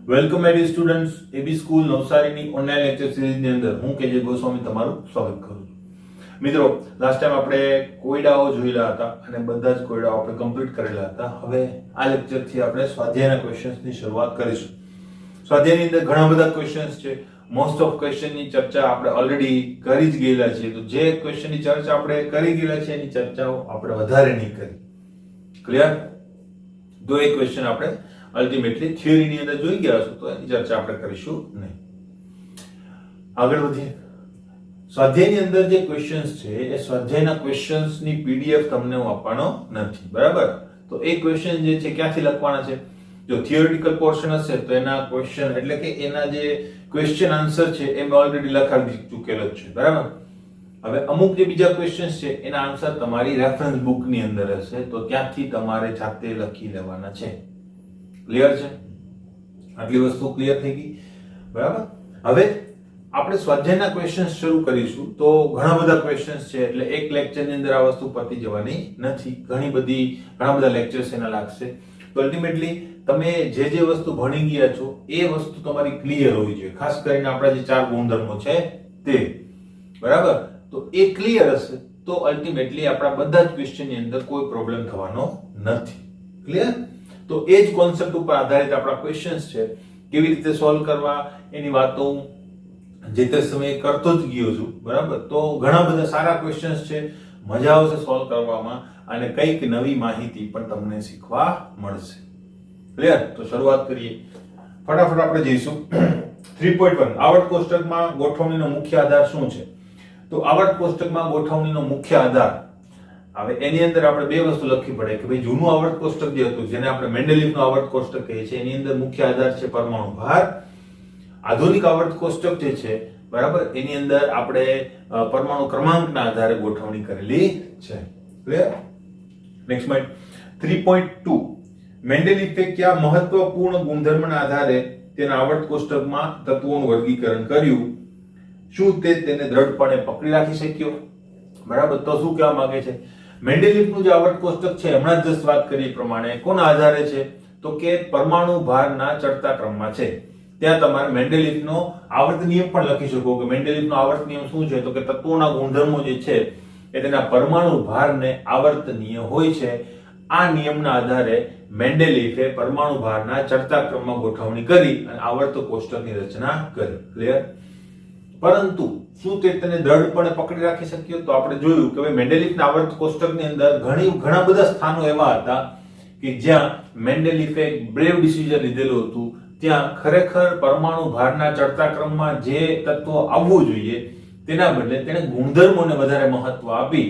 Welcome my dear students AB school નવસારીની online lecture સિરીઝની અંદર હું કેજે ગોસ્વામી તમારું સ્વાગત કરું છું। મિત્રો લાસ્ટ ટાઈમ આપણે કોયડાઓ જોયેલા હતા અને બધા જ કોયડાઓ આપણે કમ્પ્લીટ કરેલા હતા। હવે આ લેક્ચરથી આપણે સ્વાધ્યાયના ક્વેશ્ચન્સની શરૂઆત કરીશું। સ્વાધ્યાયની અંદર ઘણા બધા ક્વેશ્ચન્સ છે। મોસ્ટ ઓફ ક્વેશ્ચનની ચર્ચા આપણે ઓલરેડી કરી જ ગયેલા છીએ, તો જે ક્વેશ્ચનની ચર્ચા આપણે કરી ગયેલા છે એની ચર્ચાઓ આપણે વધારે નહીં કરી। ક્લિયર? તો એક ક્વેશ્ચન આપણે અલ્ટિમેટલી થિયરીની અંદર જોઈ ગયા છો, તો એની ચર્ચા આપણે કરીશું નહીં। આગળ વધીએ। સ્વાધ્યાયની અંદર જે ક્વેશ્ચન્સ છે એ સ્વાધ્યાયના ક્વેશ્ચન્સની પીડીએફ તમને હું આપવાનો નથી, બરાબર? તો એ ક્વેશ્ચન જે છે ક્યાંથી લખવાના છે? જો થિયોરિટિકલ પોર્શન હશે તો એના ક્વેશ્ચન એટલે કે એના જે ક્વેશ્ચન આન્સર છે એ મેં ઓલરેડી લખાવી ચૂકેલો જ છે, બરાબર? હવે અમુક જે બીજા ક્વેશ્ચન્સ છે એના આન્સર તમારી રેફરન્સ બુકની અંદર હશે, તો ત્યાંથી તમારે જાતે લખી લેવાના છે। ક્લિયર છે? આટલી વસ્તુ ક્લિયર થઈ ગઈ, બરાબર? હવે આપણે સ્વાધ્યાયના ક્વેશ્ચન્સ શરૂ કરીશું। તો ઘણા બધા ક્વેશ્ચન્સ છે એટલે એક લેક્ચરની અંદર આ વસ્તુ પતી જવાની નથી, ઘણા બધા લેક્ચર્સ એના લાગશે। તો અલ્ટિમેટલી તમે જે વસ્તુ ભણી ગયા છો એ વસ્તુ તમારી ક્લિયર હોવી જોઈએ, ખાસ કરીને આપણા જે 4 ગુણધર્મો છે તે, બરાબર? તો એ ક્લિયર હશે તો અલ્ટિમેટલી આપણા બધા જ ક્વેશ્ચનની અંદર કોઈ પ્રોબ્લેમ થવાનો નથી। ક્લિયર? તો એ જ કોન્સેપ્ટ ઉપર આધારિત આપણા ક્વેશ્ચન્સ છે, કેવી રીતે સોલ્વ કરવા એની વાતો જે તે સમયે કરતો જ ગયો છું, બરાબર? તો ઘણા બધા સારા ક્વેશ્ચન્સ છે, મજા આવશે સોલ્વ કરવામાં અને કંઈક નવી માહિતી પણ તમને શીખવા મળશે। ક્લિયર? તો શરૂઆત કરીએ, ફટાફટ આપણે જઈશું। 3.1 આવર્ત કોષ્ટકમાં ગોઠવણીનો મુખ્ય આધાર શું છે? તો આવર્ત કોષ્ટકમાં ગોઠવણીનો મુખ્ય આધાર, હવે એની અંદર આપણે બે વસ્તુ લખવી પડે કે ભાઈ જૂનું આવર્ત કોષ્ટક જે હતું, જેને આપણે મેન્ડેલિફનું આવર્ત કોષ્ટક કહીએ છીએ, એની અંદર મુખ્ય આધાર છે પરમાણુ ભાર। આધુનિક આવર્ત કોષ્ટક જે છે, બરાબર, એની અંદર આપણે પરમાણુ ક્રમાંકના આધારે ગોઠવણી કરેલી છે। ક્લિયર? નેક્સ્ટ પોઈન્ટ 3.2 મેન્ડેલિફે કયા મહત્વપૂર્ણ ગુણધર્મના આધારે તેના આવર્ત કોષ્ટકમાં તત્વોનું વર્ગીકરણ કર્યું? શું તે તેને દ્રઢપણે પકડી રાખી શક્યો? બરાબર? તો શું કહેવા માંગે છે? મેન્ડેલિફનું જે આવર્ત કોષ્ટક છે, હમણાં જ વાત કરી પ્રમાણે કોના આધારે છે? તો કે પરમાણુ ભારના ચડતા ક્રમમાં છે। ત્યાં તમારે મેન્ડેલિફનો આવર્ત નિયમ પણ લખી શકો કે મેન્ડેલિફનો આવર્ત નિયમ શું છે? તો કે તત્વોના ગુણધર્મો જે છે એ તેના પરમાણુ ભારને આવર્તનીય હોય છે। આ નિયમના આધારે મેન્ડેલિફે પરમાણુ ભારના ચડતા ક્રમમાં ગોઠવણી કરી અને આવર્ત કોષ્ટકની રચના કરી। ક્લિયર? પરંતુ શું તે તેને દ્રઢપણે પકડી રાખી શક્યો? તો આપણે જોયું કે મેન્ડેલિફના આવર્ત કોષ્ટકની અંદર ઘણા બધા સ્થાનો એવા હતા કે જ્યાં મેન્ડેલિફે બ્રેવ ડિસિઝન લીધેલું હતું, ત્યાં ખરેખર પરમાણુ ભારના ચડતા ક્રમમાં જે તત્વ આવવું જોઈએ તેના બદલે તેણે ગુણધર્મોને વધારે મહત્વ આપી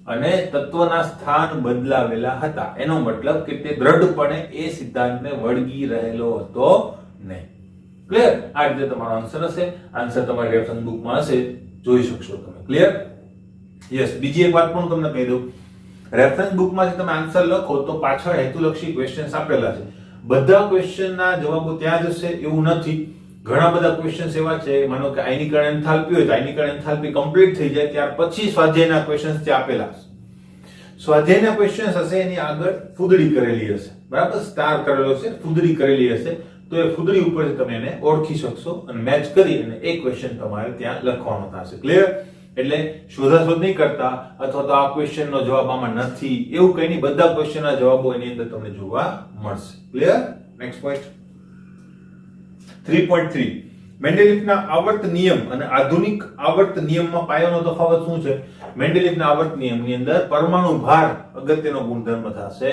અને તત્વના સ્થાન બદલાવેલા હતા। એનો મતલબ કે તે દ્રઢપણે એ સિદ્ધાંતને વળગી રહેલો હતો નહીં। ક્લિયર? આ રીતે તમારો આન્સર હશે, આન્સર તમારી રેફરન્સ બુકમાં હશે, જોઈ શકશો તમે। ક્લિયર? યસ। બીજી એક વાત પણ તમને કહી દઉં, રેફરન્સ બુકમાંથી તમે આન્સર લખો તો પાછળ હેતુલક્ષી ક્વેશ્ચન્સ આપેલા છે, બધા ક્વેશ્ચનના જવાબો ત્યાં જ હશે એવું નથી। ઘણા બધા ક્વેશ્ચન્સ એવા છે, માનો કે આયનીકરણ એન્થાલ્પી હોય તો આયનીકરણ એન્થાલ્પી કમ્પ્લીટ થઈ જાય ત્યાર પછી સ્વાધ્યાયના ક્વેશ્ચન્સ ત્યાં આપેલા હશે। સ્વાધ્યાયના ક્વેશ્ચન્સ હશે એની આગળ ફૂદડી કરેલી હશે, બરાબર? સ્ટાર કરેલો છે, ફૂદડી કરેલી હશે, તો એ ફૂદડી ઉપરથી તમે એને ઓળખી શકશો અને મેચ કરી અને એક ક્વેશ્ચન તમારે ત્યાં લખવાનો થશે। ક્લિયર? એટલે શોધાશોધ નહીં કરતા અથવા તો આ ક્વેશ્ચનનો જવાબ આમાં નથી એવું કંઈ નહીં, બધા ક્વેશ્ચનના જવાબો એની અંદર તમને જોવા મળશે। ક્લિયર? નેક્સ્ટ પોઈન્ટ 3.3 મેન્ડેલિફના આવર્ત નિયમ અને આધુનિક આવર્ત નિયમમાં પાયાનો તફાવત શું છે? મેન્ડેલિફના આવર્ત નિયમની અંદર પરમાણુ ભાર અગત્યનો ગુણધર્મ થશે,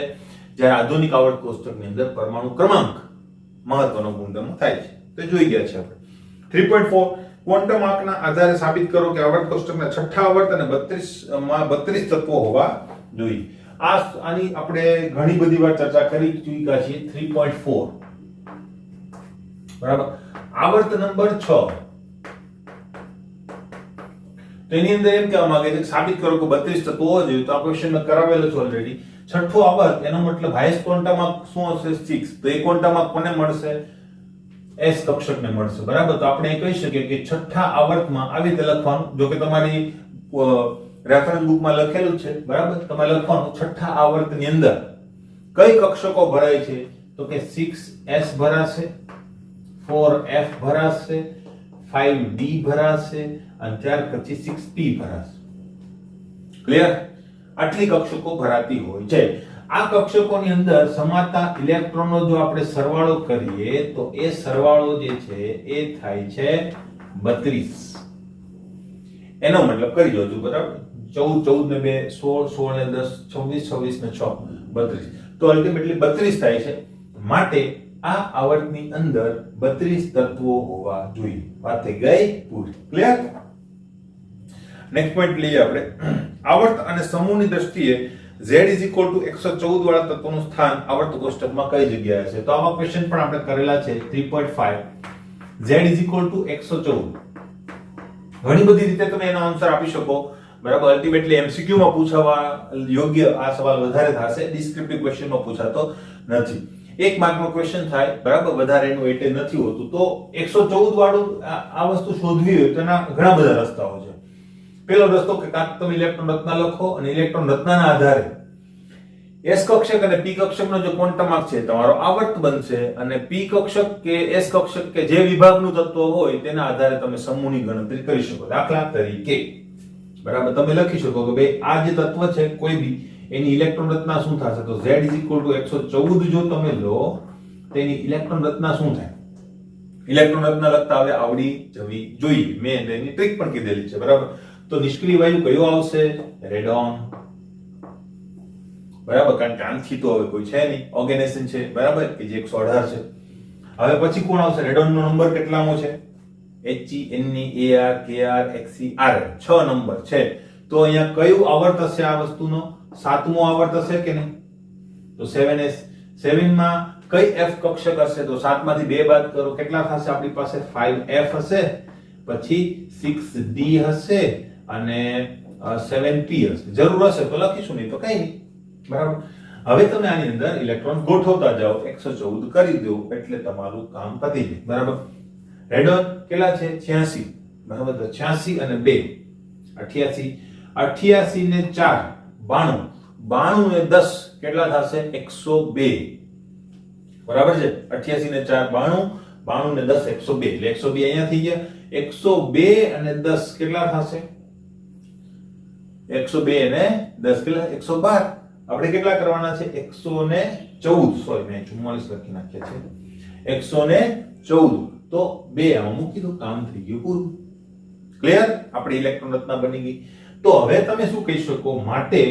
જ્યારે આધુનિક આવર્ત કોષ્ટકની અંદર પરમાણુ ક્રમાંક મહત્વનો ગુણધર્મ થાય છે। તો જોઈ ગયા છે આપણે। 3.4 ક્વોન્ટમ આંકના આધારે સાબિત કરો કે આવર્ત કોષ્ટકના છઠ્ઠા આવર્ત અને 32 માં 32 તત્વો હોવા જોઈએ। આની આપણે ઘણી બધી વાર ચર્ચા કરી ચૂક્યા છીએ। 3.4 બરાબર? આવર્ત નંબર 6 તો એની અંદર એમ કહેવા માંગે છે કે સાબિત કરો કે 32 તત્વો હોવા જોઈએ, તો આ ક્વેશ્ચન મેં કરાવેલો છે ઓલરેડી। છઠ્ઠું આવર્ત એનો મતલબ હાઈએસ્ટ ક્વોન્ટમ આંક શું હશે? 6। તો એ ક્વોન્ટમ આંક કોને મળશે? એસ કક્ષકને મળશે, બરાબર? તો આપણે કહી શકીએ કે છઠ્ઠા આવર્તમાં આવી રીતે લખવાનું, જો કે તમારી રેફરન્સ બુકમાં લખેલું છે, બરાબર? તમારે લખવાનું છઠ્ઠા આવર્તની અંદર કઈ કક્ષકો ભરાય છે? તો કે 6s ભરાશે, 4f ભરાશે, 5d ભરાશે અને ત્યાર પછી 6p ભરાશે. ક્લિયર? આટલી કક્ષકો ભરાતી હોય છે. આ કક્ષકોની અંદર સમાતા ઇલેક્ટ્રોનનો જો આપણે સરવાળો કરીએ તો એ સરવાળો જે છે એ થાય છે 32. એનો મતલબ કરી જોજો, બરાબર? 14 ને 2 16 ને 10 26 ને 6 32. તો અલ્ટિમેટલી 32 થાય છે. માટે આ આવર્તની અંદર 32 તત્વો હોવા જોઈએ. વાત થઈ ગઈ પૂરી. ક્લિયર? નેક્સ્ટ પોઈન્ટ લઈએ આપણે. આવર્ત અને સમૂહની દ્રષ્ટિએ z = 114 વાળા તત્વોનું સ્થાન આવર્ત કોષ્ટકમાં કઈ જગ્યાએ છે? તો આવા ક્વેશ્ચન પણ આપણે કરેલા છે. 3.5 z = 114. ઘણી બધી રીતે તમે એનો આન્સર આપી શકો, બરાબર? અલ્ટિમેટલી એમસીક્યુ માં પૂછાવા યોગ્ય આ સવાલ વધારે થશે, ડિસ્ક્રિપ્ટિવ ક્વેશ્ચન માં પૂછાતો નથી. એક માર્કનો ક્વેશ્ચન થાય, બરાબર? વધારે એનું વેટેજ નથી હોતું. તો 114 વાળું આ વસ્તુ શોધવી હોય તો એના ઘણા બધા રસ્તાઓ છે. પહેલો રસ્તો કે કાં તમે ઇલેક્ટ્રોન રચના લખો અને ઇલેક્ટ્રોન રચનાના આધારે s કક્ષક અને p કક્ષકનો જે ક્વોન્ટમ આંક છે તમારો આવર્ત બનશે અને p કક્ષક કે s કક્ષક કે જે વિભાગનું તત્વ હોય તેના આધારે તમે સમૂહની ગણતરી કરી શકો. દાખલા તરીકે, બરાબર, તમે લખી શકો કે ભાઈ આ જે તત્વ છે કોઈ બી, એની ઇલેક્ટ્રોન રચના શું થશે? તો z = 114 જો તમે લો તેની ઇલેક્ટ્રોન રચના શું થાય? ઇલેક્ટ્રોન રચના લખતા હવે આવડી જવી જોઈએ. મેં એની ટ્રિક પણ કીધેલી છે, બરાબર? તો નિષ્ક્રિય વાયુ કયો આવશે? રેડોન. બરાબર? કારણ કે આનથી તો હવે કોઈ છે નહીં, ઓર્ગેનાઇઝેશન છે, બરાબર, કે જે 118 છે. હવે પછી કોણ આવશે? રેડોનનો નંબર કેટલામો છે? He, Ne, Ar, Kr, Xe, Rr. 6 number છે. તો અહીંયા કયું આવર્ત હશે આ વસ્તુનો? 7મો આવર્ત હશે કે નહીં? તો 7s. 7 માં કઈ f કક્ષક હશે? તો 7 માંથી 2 બાદ કરો, કેટલા થશે આપણી પાસે? 5f હશે, પછી 6d હશે અને 7p હશે. જરૂર હશે તો લખીશું, નહીં તો કઈ નહીં, બરાબર? હવે તમે આની અંદર ઇલેક્ટ્રોન ગોઠવતા જાઓ, 114 કરી દો એટલે તમારું કામ પતી જાય, બરાબર? રેડોન કેટલા છે? 86, બરાબર? તો 86 અને 2 88, 88 ને 4 92, 92 ને 10 કેટલા થશે? 102, બરાબર છે? 88 ને 4 92, 92 ને 10 102, એટલે 102 અહીંયા થઈ ગયા. 102 અને 10 કેટલા થશે? 102 અને 10 કેટલા? 112. આપણે કેટલા કરવાના છે? 114, સોરી મેં 44 લખી નાખ્યા છે. 114 તો 2 આમાં મૂકી દો, કામ થઈ ગયું પૂરું. ક્લિયર? આપણી ઇલેક્ટ્રોન રચના બની ગઈ. તો હવે તમે શું કહી શકો? માટે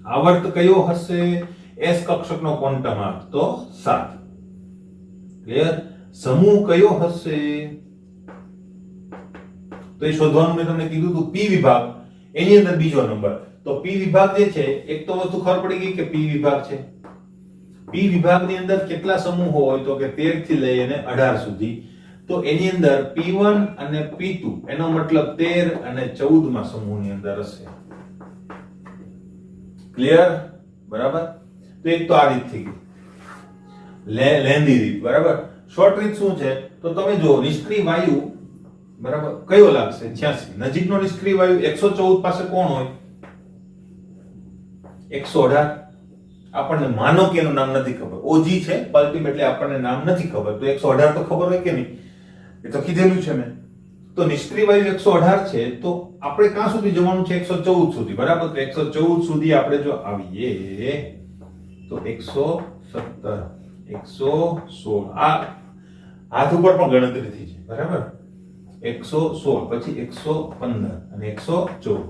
આવર્ત કયો હશે? s કક્ષકનો ક્વોન્ટમ આંક તો 7. ક્લિયર? સમૂહ કયો હશે? તો એ શોધવાનું મેં તમને કીધું હતું. p વિભાગ, એની અંદર બીજો નંબર. તો p વિભાગ જે છે, એક તો વસ્તુ ખબર પડી ગઈ કે p વિભાગ છે. p વિભાગની અંદર કેટલા સમૂહો હોય? તો કે 13 થી લઈને 18 સુધી. તો એની અંદર p1 અને p2, એનો મતલબ 13 અને 14 માં સમૂહની અંદર હશે. ક્લિયર? બરાબર? તો એક તો આ રીત થઈ ગઈ, લેન્ધી રીત, બરાબર? શોર્ટ રીત શું છે? તો તમે જો નિષ્ક્રિય વાયુ, બરાબર, કયો લાગશે? 86. નજીકનો નિષ્ક્રિય વાયુ 114 પાસે કોણ હોય? 118. આપણને માનો કે એનું નામ નથી ખબર, ઓજી છે, અલ્ટિમેટલી આપણને નામ નથી ખબર. તો 118 તો ખબર હોય કે નહીં? એ તો કીધેલું છે મેં. તો નિષ્ક્રિય વાયુ 118 છે, તો આપણે ક્યાં સુધી જવાનું છે? 114 સુધી, બરાબર? તો 114 સુધી આપણે જો આવીએ તો 117, 116, આ હાથ ઉપર પણ ગણતરી થઈ છે, બરાબર? 116, પછી 115 અને 114.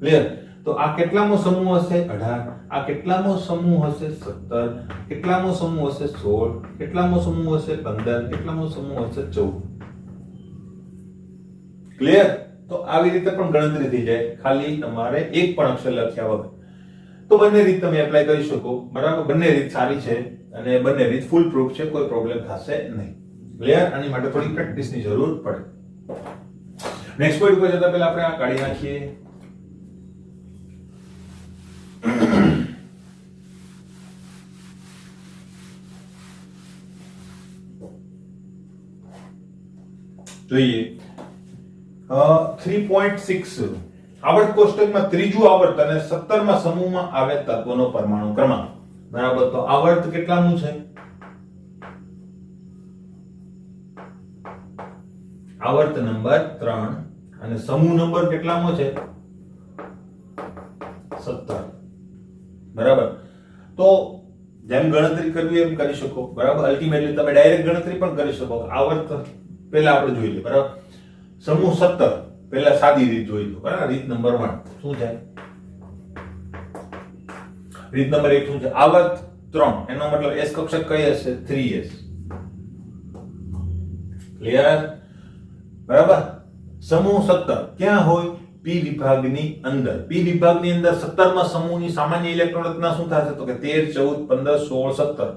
ક્લિયર? તો આ કેટલામો સમૂહ હશે? 18. આ કેટલામો સમૂહ હશે? 17. કેટલામો સમૂહ હશે? 16. કેટલામો સમૂહ હશે? 15. કેટલામો સમૂહ હશે? 14. ક્લિયર? તો આવી રીતે પણ ગણતરી થઈ જાય, ખાલી તમારે એક પણ અક્ષર લખ્યા વગર. તો બંને રીત તમે એપ્લાય કરી શકો, બરાબર? બંને રીત સારી છે અને બંને રીત ફૂલ પ્રૂફ છે, કોઈ પ્રોબ્લેમ થશે નહીં. ક્લિયર? આની માટે થોડી પ્રેક્ટિસની જરૂર પડે. નેક્સ્ટ પોઈન્ટ ઉપર જતા પહેલા આપણે આ કાઢી નાખીએ. જોઈએ 3.6 આવર્ત કોષ્ટકમાં ત્રીજું આવર્ત અને 17મા સમૂહમાં આવે તત્વનો પરમાણુ ક્રમાંક, બરાબર? તો આવર્ત કેટલાનું છે? આવર્ત નંબર 3 અને સમૂહ નંબર કેટલામો છે 17. બરાબર. તો જેમ ગણતરી કરવી એમ કરી શકો. બરાબર. અલ્ટિમેટલી તમે ડાયરેક્ટ ગણતરી પણ કરી શકો. આવર્ત પહેલા આપણે જોઈ લઈએ. બરાબર. સમૂહ 17 પહેલા સાદી રીત જોઈ લો. બરાબર. રીત નંબર 1 શું છે? રીત નંબર 1 શું છે? આવર્ત 3 એનો મતલબ s કક્ષક કઈ હશે? 3s. ક્લિયર? બરાબર. સમૂહ 17 ક્યાં હોય? p વિભાગની અંદર. p વિભાગની અંદર 17 માં સમૂહની સામાન્ય ઇલેક્ટ્રોન રચના શું થશે? તો કે 13 14 15 16 17.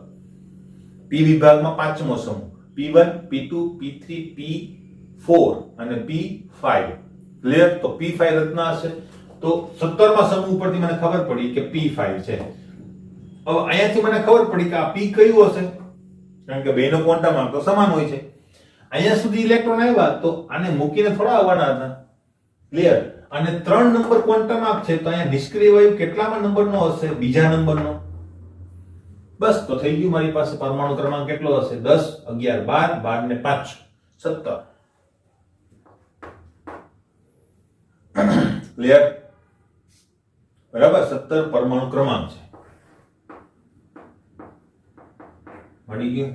p વિભાગમાં પાંચમો સમૂહ p1 p2 p3 p4 અને p5. ક્લિયર? તો p5 રચના હશે. તો 17 માં સમૂહ ઉપરથી મને ખબર પડી કે p5 છે. હવે અહીંયાથી મને ખબર પડી કે આ p કયું હશે? કારણ કે બેનો ક્વોન્ટમ આંક તો સમાન હોય છે. અહીંયા સુધી ઇલેક્ટ્રોન આવ્યા તો આને મૂકીને થોડા આવવાના હતા. ક્લિયર? અને 3 નંબર ક્વોન્ટમ આંક છે તો અહીંયા નિષ્ક્રિય વાયુ કેટલામાં નંબરનો હશે? બીજા નંબરનો. બસ તો થઈ ગયું. મારી પાસે પરમાણુ ક્રમાંક કેટલો હશે? 10 11 12 12 ને 5 17. ક્લિયર? બરાબર. 17 પરમાણુ ક્રમાંક છે. મળી ગયું.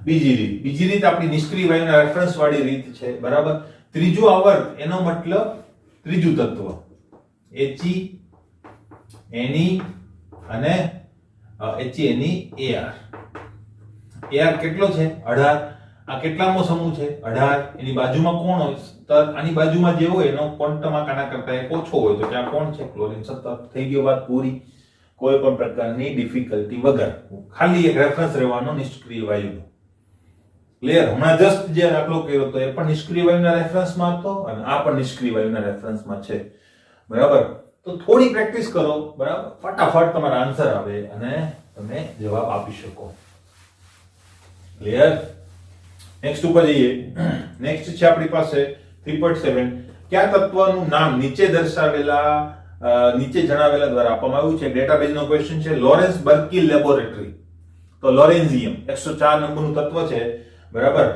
બીજી રીત આપણી નિષ્ક્રિય વાયુના રેફરન્સ વાળી રીત છે. બરાબર. ત્રીજું આવર્ત એનો મતલબ ત્રીજું તત્વ He Ne અને He Ne Ar. Ar કેટલો છે? 18. આ કેટલામો સમૂહ છે? 18. એની બાજુમાં કોણ હોય? તો આની બાજુમાં જે હોય એનો ક્વોન્ટમ આંક આના કરતા એક ઓછો હોય તો ત્યાં કોણ છે? ક્લોરીન 17. થઈ ગયો વાત પૂરી. કોઈ પણ પ્રકારની ડિફિકલ્ટી વગર. ખાલી એક રેફરન્સ રહેવાનો નિષ્ક્રિય વાયુનો. ક્લિયર? હમણાં જસ્ટ જે દાખલો કર્યો તો એ પણ નિષ્ક્રિય વાયુના રેફરન્સમાં હતો અને આ પણ નિષ્ક્રિય વાયુના રેફરન્સમાં છે. બરાબર. તો થોડી પ્રેક્ટિસ કરો. બરાબર. ફટાફટ તમારા આન્સર આવે અને તમે જવાબ આપી શકો. ક્લિયર? નેક્સ્ટ ઉપર જઈએ. નેક્સ્ટ છે આપણી પાસે 3.7. કયા તત્વનું નામ નીચે દર્શાવેલા નીચે જણાવેલા દ્વારા આપવામાં આવ્યું છે? ડેટાબેઝનો ક્વેશ્ચન છે. Lawrence Berkeley laboratory. તો લોરેન્ઝિયમ 104 નંબરનું તત્વ છે. બરાબર.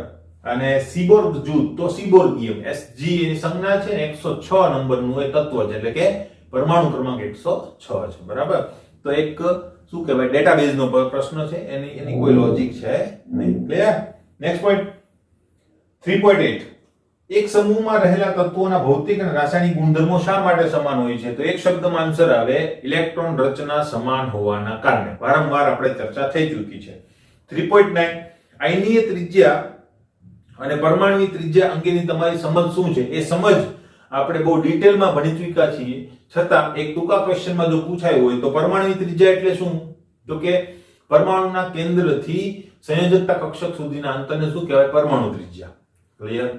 અને સિબોર્ગ જૂથ તો સિબોર્ગિયમ Sg એની સંજ્ઞા છે. 106 નંબરનું એ તત્વ છે. એટલે કે પરમાણુ ક્રમાંક 106 છે. બરાબર. તો એક શું કહેવાય ડેટાબેઝનો પ્રશ્ન છે. એની કોઈ લોજિક છે નહીં. ક્લિયર? Next point 3.8. એક સમૂહમાં રહેલા તત્વોના ભૌતિક અને રાસાયણિક ગુણધર્મો શા માટે સમાન હોય છે? તો એક શબ્દમાં આન્સર આવે ઇલેક્ટ્રોન રચના સમાન હોવાના કારણે. વારંવાર આપણે ચર્ચા થઈ ચૂકી છે. 3.9. આયનીય ત્રિજ્યા અને પરમાણુની ત્રિજ્યા અંગેની તમારી સમજ શું છે? એ સમજ આપણે બહુ ડિટેલમાં ભણી ચૂક્યા છીએ. છતાં એક ટૂંકા ક્વેશ્ચનમાં જો પૂછાયું હોય તો પરમાણુની ત્રિજ્યા એટલે શું? તો કે પરમાણુના કેન્દ્રથી સંયોજકતા કક્ષક સુધીના અંતરને શું કહેવાય? પરમાણુ ત્રિજ્યા. ક્લિયર?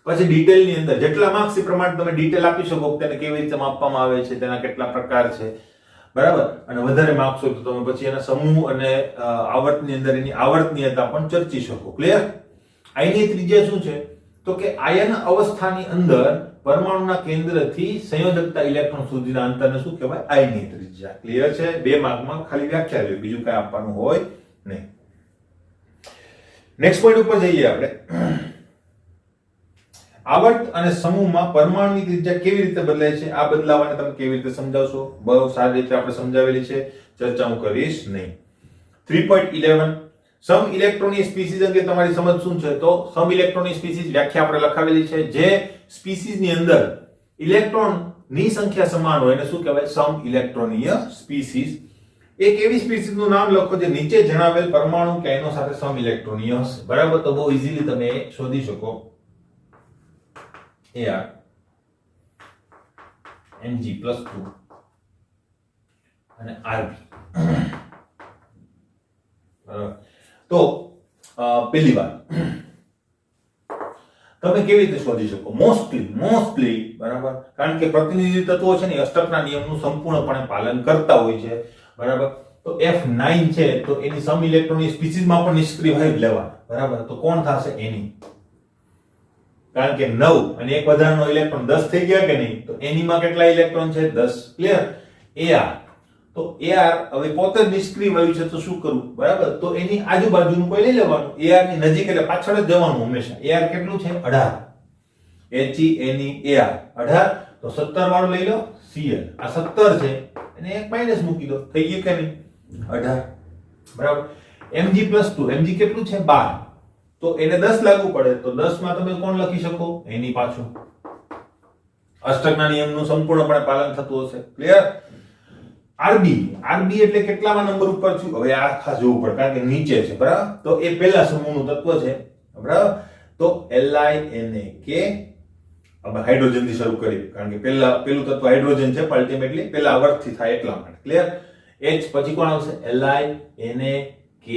પછી ડિટેલની અંદર જેટલા માર્ક્સ એ પ્રમાણે તમે ડિટેલ આપી શકો તેને કેવી રીતે માપવામાં આવે છે, તેના કેટલા પ્રકાર છે. બરાબર. અને વધારે માર્ક્સ હોય તો તમે પછી એના સમૂહ અને આવર્તની અંદર એની આવર્તનીયતા પણ ચર્ચી શકો. ક્લિયર? આયનીય ત્રિજ્યા શું છે? તો કે આયન અવસ્થાની અંદર પરમાણુના કેન્દ્રથી સંયોજકતા ઇલેક્ટ્રોન સુધીના અંતરને શું કહેવાય? આયનીય ત્રિજ્યા. ક્લિયર છે? 2 માર્કમાં ખાલી વ્યાખ્યા છે, બીજું કઈ આપવાનું હોય નહીં. નેક્સ્ટ પોઈન્ટ ઉપર જઈએ આપણે. આવર્ત અને સમૂહમાં પરમાણુની ત્રિજ્યા કેવી રીતે બદલાય છે? આ બદલાવાને તમે કેવી રીતે સમજાવશો? બહુ સારી રીતે આપણે સમજાવેલી છે, ચર્ચા હું કરીશ નહીં. 3.11. સમ ઇલેક્ટ્રોનની સ્પીસીઝ અંગે તમારી સમજ શું છે? તો સમ ઇલેક્ટ્રોનની સ્પીસીઝ વ્યાખ્યા આપણે લખાવેલી છે. જે સ્પીસીઝની અંદર ઇલેક્ટ્રોનની સંખ્યા સમાન હોય એને શું કહેવાય? સમ ઇલેક્ટ્રોનીય સ્પીસીઝ. એક એવી સ્પીસીઝનું નામ લખો જે નીચે જણાવેલ પરમાણુ કે આયનો સાથે સમ ઇલેક્ટ્રોનીય હશે. બરાબર. તો બહુ ઈઝીલી તમે શોધી શકો. Ar Mg+2 અને Rb. તો પહેલી વાત તમે કેવી રીતે શોધી શકો? મોસ્ટલી બરાબર, કારણ કે પ્રતિનિધિ તત્વો છે ને અષ્ટકના નિયમનું સંપૂર્ણપણે પાલન કરતા હોય છે. બરાબર. તો F9 છે તો એની સમ ઇલેક્ટ્રોનની સ્પીસીઝમાં પણ નિષ્ક્રિય વાયુ લેવા. બરાબર. તો કોણ થશે? એની. કારણ કે 9 અને એક વધારાનો ઇલેક્ટ્રોન 10 થઈ ગયા કે નહીં? તો એનીમાં કેટલા ઇલેક્ટ્રોન છે? 10. ક્લિયર? Ar તો Ar હવે પોતે જ નિષ્ક્રિય વાયુ છે તો શું કરવું, બરાબર? તો એની આજુબાજુનું કોઈ લઈ લેવાનું, Ar ની નજીક એટલે પાછળ જ જવાનું હંમેશા. Ar કેટલું છે? 18. He Ar 18, તો 17 વાળું લઈ લો Cl. આ 17 છે અને એક માઈનસ મૂકી દો, થઈ ગયું કે નહીં? 18, બરાબર? Mg+2, Mg કેટલું છે? 12. તો એને 10 લાગુ પડે તો 10 માં તમે કોણ લખી શકો? એની પાછું. અષ્ટકના નિયમનું સંપૂર્ણપણે પાલન થતું હશે. ક્લિયર? Rb એટલે કેટલામાં નંબર ઉપર છું? હવે આ ખાસ જોવું પડે કારણ કે નીચે છે, બરાબર? તો એ પહેલા સમૂહનું તત્વ છે, બરાબર? તો LiNaK, હવે હાઇડ્રોજન થી શરૂ કરી કારણ કે પેલું તત્વ હાઇડ્રોજન છે, અલ્ટિમેટલી પહેલા અવર્થથી થાય એટલા માટે. ક્લિયર? H પછી કોણ આવશે? LiNaK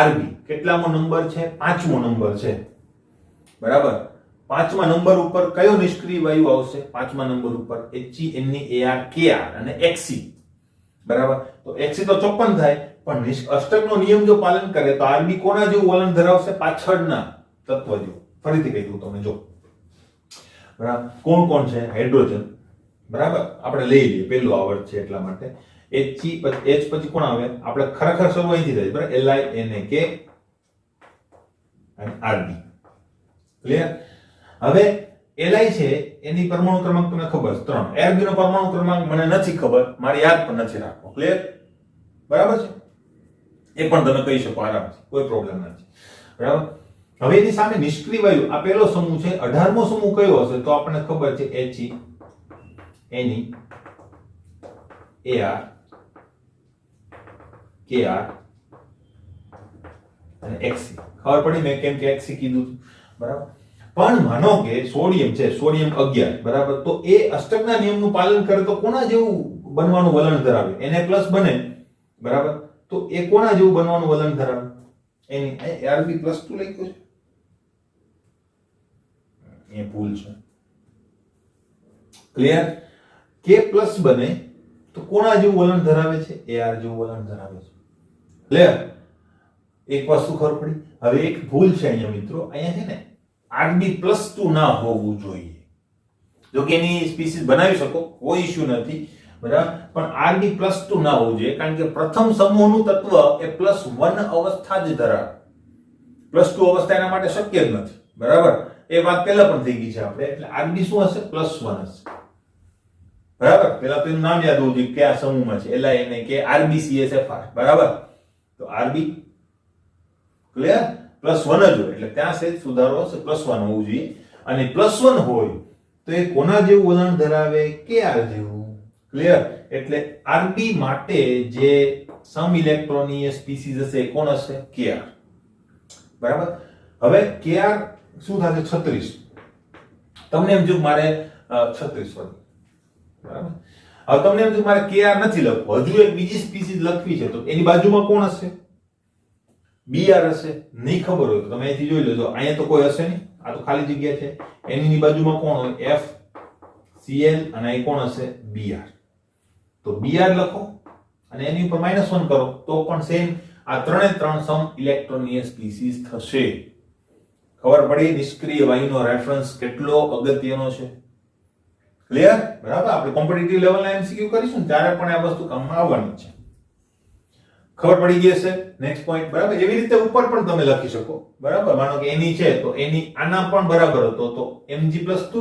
Rb. કેટલામો નંબર છે? 5મો નંબર છે, બરાબર? 5મા નંબર ઉપર કયો નિષ્ક્રિય વાયુ આવશે? 5મા નંબર ઉપર HeNeArKr અને Xc, બરાબર? તો Xc તો 54 થાય, પણ અષ્ટકનો નિયમ જો પાલન કરે તો Rb કોના જેવું વલણ ધરાવશે? પાછળના તત્વ જેવું. ફરીથી કહી દઉં તમે જો, બરાબર? કોણ કોણ છે? હાઇડ્રોજન, બરાબર? આપણે લઈ લઈએ પહેલું આવર્ત છે એટલા માટે. H પછી કોણ આવે? આપણે ખરેખર શરૂ અહીંથી થાય, બરાબર? LiNaK અને Rb. ક્લિયર? હવે Li છે એની પરમાણુ ક્રમાંક તમને ખબર છે 3. Rb નો પરમાણુ ક્રમાંક મને નથી ખબર, મારી યાદ પણ નથી રાખવો. ક્લિયર? બરાબર છે? એ પણ તમે કહી શકો આરામથી, કોઈ પ્રોબ્લેમ નથી, બરાબર? હવે એની સામે નિષ્ક્રિય વાયુ આ પહેલો સમૂહ છે. 18મો સમૂહ કયો હશે? તો આપણને ખબર છે HeNeAr Kr અને Xc. ખબર પડી મેં કેમ કે Xc કીધું, બરાબર? પણ માનો કે સોડિયમ છે, સોડિયમ 11, બરાબર? તો એ અષ્ટકના નિયમનું પાલન કરે તો કોના જેવું બનવાનું વલણ ધરાવે? Na+ બને, બરાબર? તો એ કોના જેવું બનવાનું વલણ ધરાવે? એની Rb+2 લખ્યું છે, એ ભૂલ છે. ક્લિયર? K+ બને તો કોના જેવું વલણ ધરાવે છે? Ar જેવું વલણ ધરાવે છે. ક્લિયર? એક વસ્તુ ખબર પડી. હવે એક ભૂલ છે અહીંયા મિત્રો, અહીંયા છે ને Rb+2 ના હોવું જોઈએ. જો કે એની સ્પીસીસ બનાવી શકો, કોઈ ઇશ્યુ નથી, બરાબર? પણ Rb+2 ના હોવું જોઈએ કારણ કે પ્રથમ સમૂહનું તત્વ એ +1 અવસ્થા જ ધરાવે. +2 અવસ્થા એના માટે શક્ય જ નથી, બરાબર? એ વાત પહેલા પણ થઈ ગઈ છે આપણે. એટલે Rb શું હશે? +1 હશે, બરાબર? પહેલા તો એનું નામ યાદ હોવું જોઈએ કે આ સમૂહમાં છે. LiNaK RbCSFr, બરાબર? તો Rb ક્લિયર? +1 જ હોય એટલે ત્યાં સેજ સુધારો હશે, +1 હોવું જોઈએ. અને +1 હોય તો એ કોના જેવું વલણ ધરાવે? Kr જેવું. ક્લિયર? એટલે Rb માટે જે સમ ઇલેક્ટ્રોનીય સ્પીસીસ હશે એ કોણ હશે? Kr, બરાબર? હવે Kr શું થશે? 36. તમને એમ જો મારે 36 વાળું, બરાબર? હવે તમને એમ જો મારે Kr નથી લખવું, હજુ એક બીજી સ્પીસીસ લખવી છે, તો એની બાજુમાં કોણ હશે? Br હશે. નહીં ખબર હોય તો તમે અહીંથી જોઈ લેજો, અહીંયા તો કોઈ હશે નહીં, આ તો ખાલી જગ્યા છે. એની બાજુમાં કોણ હોય? FCl અને અહીં કોણ હશે? Br. તો Br લખો અને એની ઉપર -1 કરો તો પણ સેમ આ ત્રણે ત્રણ સમ ઇલેક્ટ્રોનીય સ્પીસીસ થશે. ખબર પડી નિષ્ક્રિય વાયુનો રેફરન્સ કેટલો અગત્યનો છે? ક્લિયર? બરાબર? આપણે કોમ્પિટિટિવ લેવલના MCQ કરીશું ત્યારે પણ આ વસ્તુ કામમાં આવવાની છે. ખબર પડી ગઈ હશે? નેક્સ્ટ પોઈન્ટ, બરાબર? એવી રીતે ઉપર પણ તમે લખી શકો, બરાબર? માનો કે એની છે તો એની આના પણ બરાબર હતો તો Mg+2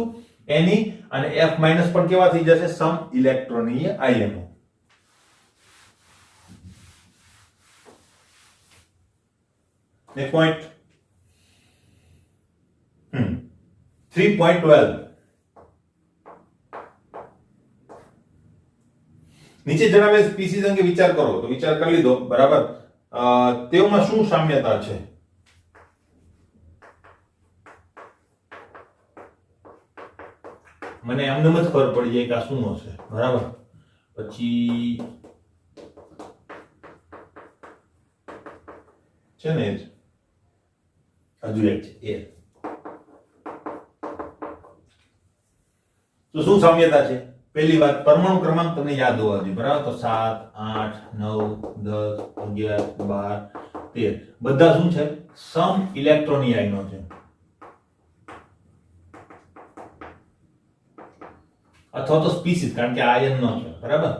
એની અને F- પણ કેવા થઈ જશે? સમ ઇલેક્ટ્રોનીય આયનો. Next point 3.12. નીચે જણાવેલ સ્પીસીસ અંગે વિચાર કરો. તો વિચાર કરી લીધો, બરાબર? તેઓમાં શું સામ્યતા છે? મને એમને જ ખબર પડી જાય કે આ શું છે, બરાબર? પછી છે ને હજુ એક છે એ. તો શું સામ્યતા છે? પહેલી વાત, પરમાણુ ક્રમાંક તમને યાદ હોવા જોઈએ, બરાબર? તો 7, 8, 9, 10, 11, 12, 13 બધા શું છે? સમ ઇલેક્ટ્રોનીય આયનો છે. અથવા તો સ્પીસીસ, કારણ કે આયન નો છે, બરાબર?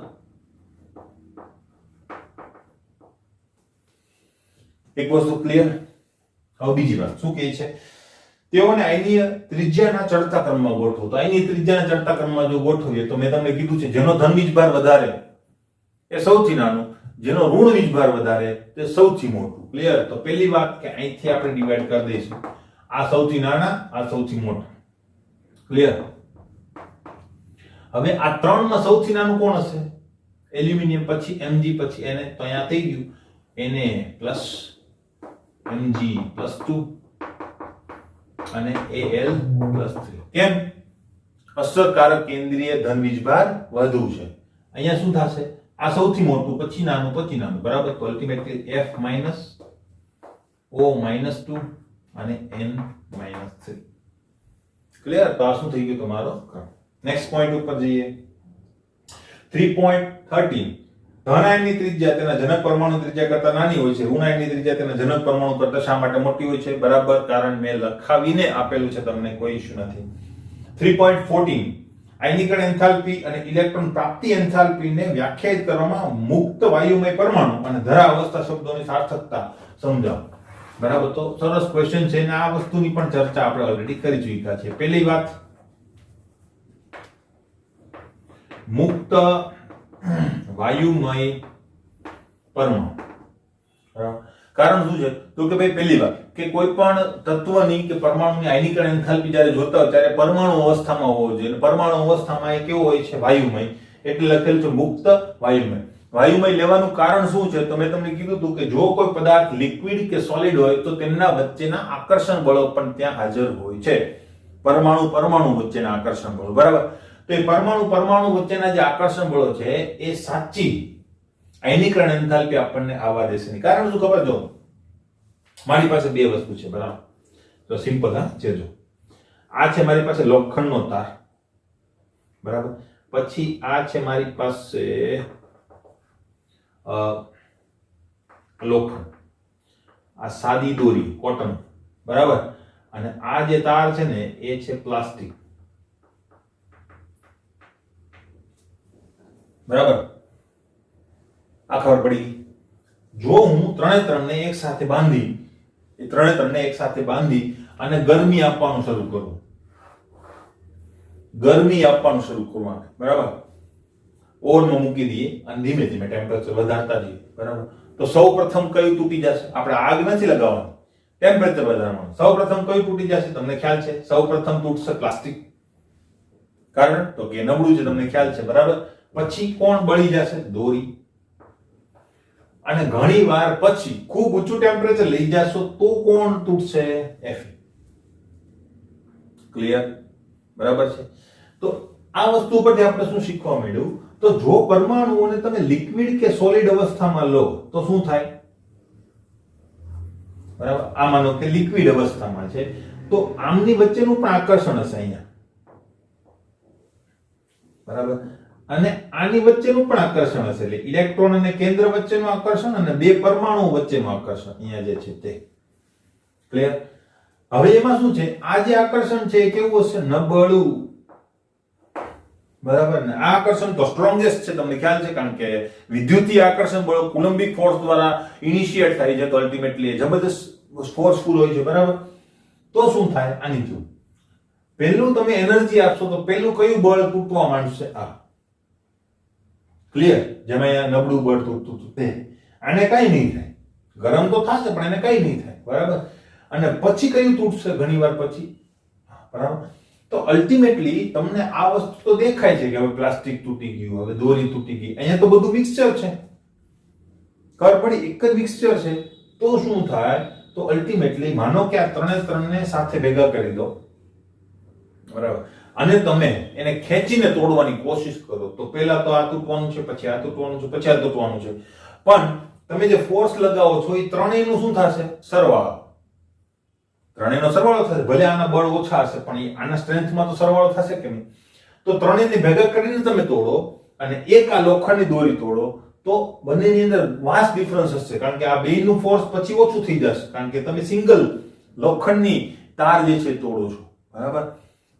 એક વસ્તુ ક્લિયર. હવે બીજી વાત શું કહે છે, તેઓને આયનીય ત્રિજ્યાના ચડતા ક્રમમાં ગોઠવો. તો આયનીય ત્રિજ્યાના ચડતા ક્રમમાં જો ગોઠવીએ તો મેં તમને કીધું છે જેનો ધન વીજભાર વધારે એ સૌથી નાનું, જેનો ઋણ વીજભાર વધારે તે સૌથી મોટું. ક્લિયર. તો પહેલી વાત કે અહીંથી આપણે ડિવાઈડ કરી દઈશું, આ સૌથી નાના, આ સૌથી મોટા. ક્લિયર. હવે આ ત્રણમાં સૌથી નાનું કોણ હશે? એલ્યુમિનિયમ, પછી Mg, પછી Na. તો અહીંયા થઈ ગયું Na + Mg + 2 અને Al + 3. કેમ? અસરકારક કેન્દ્રીય ધન વીજભાર વધુ છે. અહીંયા શું થશે? આ સૌથી મોટું, પછી નાનું, પછી નાનું. બરાબર. તો અલ્ટિમેટલી F - O - 2 અને N - 3. ક્લિયર. તો આ શું થઈ ગયું તમારો ક્રમ. નેક્સ્ટ પોઈન્ટ ઉપર જઈએ. 3.13 ધન આયનની ત્રિજ્યા તેના જનક પરમાણુ ત્રિજ્યા કરતા નાની હોય છે. ઋણ આયનની ત્રિજ્યા તેના જનક પરમાણુ કરતા શા માટે મોટી હોય છે? બરાબર. કારણ મેં લખાવીને આપેલું છે, તમને કોઈ ઇશ્યુ નથી. 3.14 આયનીકરણ એન્થાલ્પી અને ઇલેક્ટ્રોન પ્રાપ્તિ એન્થાલ્પીને વ્યાખ્યાયિત કરવામાં મુક્ત વાયુમય પરમાણુ અને ધરા અવસ્થા શબ્દોની સાર્થકતા સમજાવો. બરાબર. તો સરસ ક્વેશ્ચન છે અને આ વસ્તુની પણ ચર્ચા આપણે ઓલરેડી કરી ચૂક્યા છે. પહેલી વાત, મુક્ત વાયુમય પરમાણુ. બરાબર. કારણ શું છે? તો કે ભાઈ પહેલી વાત કે કોઈ પણ તત્વની કે પરમાણુની આયનીકરણ એન્થાલ્પી જ્યારે જોતા હોય ત્યારે પરમાણુ અવસ્થામાં હોવો જોઈએ. પરમાણુ અવસ્થામાં એ કેવો હોય છે? વાયુમય. એટલે લખેલું છે મુક્ત વાયુમય. વાયુમય લેવાનું કારણ શું છે? તો મેં તમને કીધું હતું કે જો કોઈ પદાર્થ લિક્વિડ કે સોલિડ હોય તો તેમના વચ્ચેના આકર્ષણ બળો પણ ત્યાં હાજર હોય છે. પરમાણુ પરમાણુ વચ્ચેના આકર્ષણ બળો. બરાબર. તો એ પરમાણુ પરમાણુ વચ્ચેના જે આકર્ષણ બળો છે એ સાચી આયનીકરણ એન્થાલ્પી આપણને આવવા દેશે નહીં. કારણ શું ખબર? જો મારી પાસે બે વસ્તુ છે. બરાબર. તો સિમ્પલ હા છે. જો આ છે મારી પાસે લોખંડનો તાર. બરાબર. પછી આ છે મારી પાસે લોખંડ, આ સાદી દોરી કોટન. બરાબર. અને આ જે તાર છે ને એ છે પ્લાસ્ટિક. બરાબર. આ ખબર પડી? જો હું ત્રણે એક સાથે બાંધી, એ ત્રણે એક સાથે બાંધી અને ગરમી આપવાનું શરૂ કરું, ગરમી આપવાનું શરૂ કરવું. બરાબર. ઓવનમાં મૂકી દઈએ અને ધીમે ધીમે ટેમ્પરેચર વધારતા જઈએ. બરાબર. તો સૌપ્રથમ કયું તૂટી જશે? આપણે આગ નથી લગાવવાની, ટેમ્પરેચર વધારવાનું. સૌપ્રથમ કયું તૂટી જશે? તમને ખ્યાલ છે? સૌપ્રથમ તૂટશે પ્લાસ્ટિક. કારણ તો કે નબળું છે, તમને ખ્યાલ છે. બરાબર. પછી કોણ બળી જશે? દોરી. અને ઘણી વાર પછી ખૂબ ઊંચું ટેમ્પરેચર લઈ જશો તો કોણ તૂટશે? Fe. ક્લિયર? બરાબર છે. તો આ વસ્તુ ઉપરથી આપણે શું શીખવા મળ્યું? તો જો પરમાણુઓને તમે લિક્વિડ કે સોલિડ અવસ્થામાં લો તો શું થાય? બરાબર. આ માનો કે લિક્વિડ અવસ્થામાં છે તો આમની વચ્ચેનું પણ આકર્ષણ હશે અહીંયા. બરાબર. અને આની વચ્ચેનું પણ આકર્ષણ હશે. એટલે ઇલેક્ટ્રોન અને કેન્દ્ર વચ્ચેનું આકર્ષણ અને બે પરમાણુ વચ્ચેનું આકર્ષણ અહીંયા જે છે તે. ક્લિયર? હવે એમાં શું છે? આ જે આકર્ષણ છે એ કેવું હશે? નબળું. બરાબર ને? આ આકર્ષણ તો સ્ટ્રોંગેસ્ટ છે, તમને ખ્યાલ છે. કારણ કે વિદ્યુતીય આકર્ષણ બળ કુલંબિક ફોર્સ દ્વારા ઇનિશિએટ થાય છે. તો અલ્ટિમેટલી જબરદસ્ત ફોર્સફુલ હોય છે. બરાબર. તો શું થાય? આની જેવું. પહેલું તમે એનર્જી આપશો તો પહેલું કયું બળ તૂટવા માંડશે? આ. ક્લિયર? જેમાં અહીંયા નબળું બળ તૂટતું હતું તે. આને કઈ નહીં થાય. ગરમ તો થશે પણ એને કઈ નહીં થાય. બરાબર. અને પછી કયું તૂટશે? ઘણીવાર પછી. બરાબર. તો અલ્ટિમેટલી તમને આ વસ્તુ તો દેખાય છે કે હવે પ્લાસ્ટિક તૂટી ગયું, હવે દોરી તૂટી ગઈ. અહીંયા તો બધું મિક્સચર છે. ખબર પડી? એક જ મિક્સચર છે. તો શું થાય? તો અલ્ટિમેટલી માનો કે આ ત્રણે સાથે ભેગા કરી દો. બરાબર. અને તમે એને ખેંચીને તોડવાની કોશિશ કરો તો પહેલા તો આ તૂટવાનું છે, પછી આ તૂટવાનું છે, પછી આ તૂટવાનું છે. પણ તમે જે ફોર્સ લગાવો છો એ ત્રણેયનું શું થશે? સરવાળો. ત્રણેયનો સરવાળો થશે. ભલે આના બળ ઓછા હશે પણ આના સ્ટ્રેન્થમાં તો સરવાળો થશે કે નહીં? તો ત્રણેયને ભેગા કરીને તમે તોડો અને એક આ લોખંડની દોરી તોડો તો બંનેની અંદર વાસ્ટ ડિફરન્સ હશે. કારણ કે આ બેયનું ફોર્સ પછી ઓછું થઈ જશે. કારણ કે તમે સિંગલ લોખંડની તાર જે છે તોડો છો. બરાબર.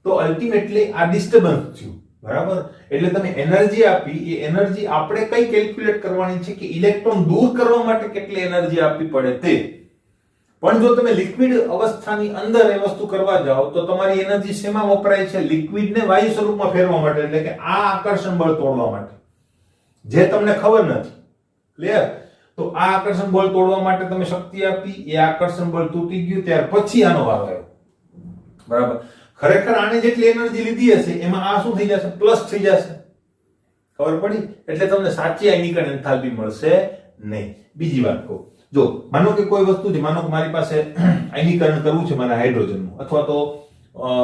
તો અલ્ટિમેટલી આ ડિસ્ટર્બન્સ થયું. બરાબર. એટલે તમે એનર્જી આપી, એ એનર્જી આપણે કઈ કેલ્ક્યુલેટ કરવાની છે કે ઇલેક્ટ્રોન દૂર કરવા માટે કેટલી એનર્જી આપવી પડે તે. પણ જો તમે લિક્વિડ અવસ્થાની અંદર એ વસ્તુ કરવા જાઓ તો તમારી એનર્જી શેમાં વપરાય છે? લિક્વિડને વાયુ સ્વરૂપમાં ફેરવા માટે, એટલે કે આ આકર્ષણ બળ તોડવા માટે, જે તમને ખબર નથી. ક્લિયર? તો આ આકર્ષણ બળ તોડવા માટે તમે શક્તિ આપી, એ આકર્ષણ બળ તૂટી ગયું, ત્યાર પછી આનો વારો આવ્યો. બરાબર? ખરેખર આને જેટલી એનર્જી લીધી હશે એમાં આ શું થઈ જશે? પ્લસ થઈ જશે. ખબર પડી? એટલે તમને સાચી આયનીકરણ એન્થાલ્પી મળશે નહીં. બીજી વાત કહું, જો માનો કે કોઈ વસ્તુ છે, માનો કે મારી પાસે આયનીકરણ કરવું છે મારા હાઇડ્રોજનનું, અથવા તો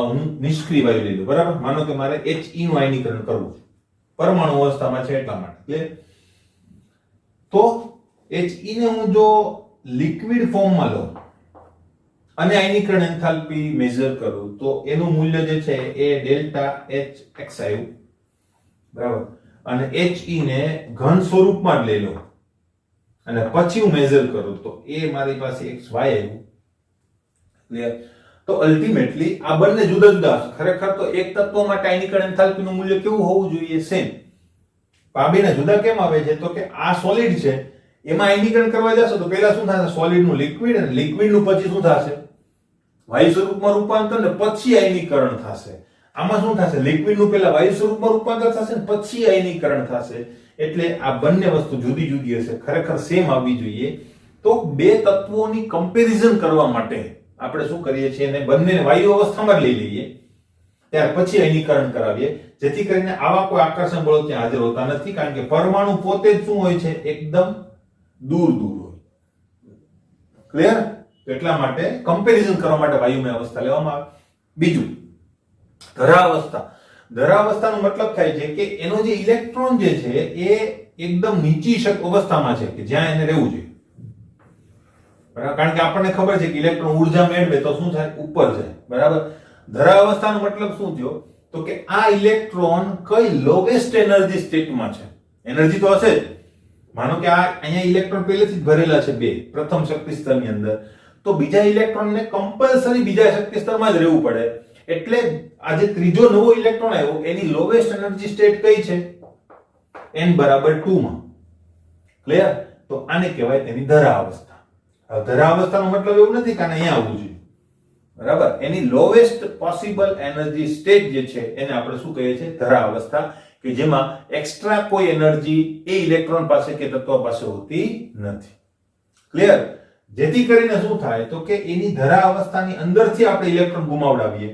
હું નિષ્ક્રિય વાયુ લઈ લઉં. બરાબર? માનો કે મારે He નું આયનીકરણ કરવું છે, પરમાણુ અવસ્થામાં છે એટલા માટે. ક્લિયર? તો He ને હું જો લિક્વિડ ફોર્મમાં લઉં અને આયનીકરણ એન્થાલ્પી મેઝર કરું તો એનું મૂલ્ય જે છે એ ડેલ્ટા HX આવ્યું. બરાબર? અને He ને ઘન સ્વરૂપમાં જ લઈ લો અને પછી હું મેઝર કરું તો એ મારી પાસે XY આવ્યું. ક્લિયર? તો અલ્ટિમેટલી આ બંને જુદા જુદા હશે. ખરેખર તો એક તત્વ માટે આયનીકરણ એન્થાલ્પીનું મૂલ્ય કેવું હોવું જોઈએ? સેમ. આ બેના જુદા કેમ આવે છે? તો કે આ સોલિડ છે, એમાં આયનીકરણ કરવા જશો તો પહેલા શું થશે? સોલિડ નું લિક્વિડ, અને લિક્વિડ નું પછી શું થશે? વાયુ સ્વરૂપમાં રૂપાંતર, ને પછી આયનીકરણ થશે. આમાં શું થશે? લિક્વિડ નું પહેલા વાયુ સ્વરૂપમાં રૂપાંતર થશે ને પછી આયનીકરણ થશે. એટલે આ બંને વસ્તુ જુદી જુદી હશે, ખરેખર સેમ આવવી જોઈએ. તો બે તત્વોની કમ્પેરિઝન કરવા માટે આપણે શું કરીએ છીએ? એને બંનેને વાયુ અવસ્થામાં જ લઈ લઈએ, ત્યાર પછી આયનીકરણ કરાવીએ, જેથી કરીને આવા કોઈ આકર્ષણ બળો ત્યાં હાજર હોતા નથી. કારણ કે પરમાણુ પોતે જ શું હોય છે? એકદમ દૂર દૂર હોય. ક્લિયર? એટલા માટે કમ્પેરિઝન કરવા માટે વાયુમય અવસ્થા લેવામાં આવે. બીજું, ધરાવસ્થા. ધરાવસ્થાનો મતલબ થાય છે કે એનો જે ઇલેક્ટ્રોન જે છે એ એકદમ નીચી અવસ્થામાં છે, કે જ્યાં એને રહેવું જોઈએ. બરાબર? કારણ કે આપણને ખબર છે કે ઇલેક્ટ્રોન ઊર્જા મેળવે તો શું થાય? ઉપર જાય. બરાબર? ધરાવસ્થાનો મતલબ શું થયો? તો કે આ ઇલેક્ટ્રોન કઈ લોવેસ્ટ એનર્જી સ્ટેટમાં છે. એનર્જી તો હશે જ. માનો કે આ અહીંયા ઇલેક્ટ્રોન પહેલેથી જ ભરેલા છે બે, પ્રથમ શક્તિ સ્તરની અંદર, તો બીજા ઇલેક્ટ્રોનને કમ્પલસરી બીજા શક્તિ સ્તરમાં જ રહેવું પડે. એટલે આ જે ત્રીજો નવો ઇલેક્ટ્રોન આવ્યો એની લોવેસ્ટ એનર્જી સ્ટેટ કઈ છે? n બરાબર 2 માં. ક્લિયર? તો આને કહેવાય તેની ધરાવસ્થા. હવે ધરાવસ્થાનો મતલબ એવું નથી કે આને અહીંયા આવવું જોઈએ. બરાબર? એની લોવેસ્ટ પોસિબલ એનર્જી સ્ટેટ જે છે એને આપણે શું કહીએ છીએ? ધરાવસ્થા, કે જેમાં એક્સ્ટ્રા કોઈ એનર્જી એ ઇલેક્ટ્રોન પાસે કે તત્વ પાસે હોતી નથી. ક્લિયર? જેથી કરીને શું થાય? તો કે એની ધરાવસ્થાની અંદરથી આપણે ઇલેક્ટ્રોન ગુમાવડાવીએ,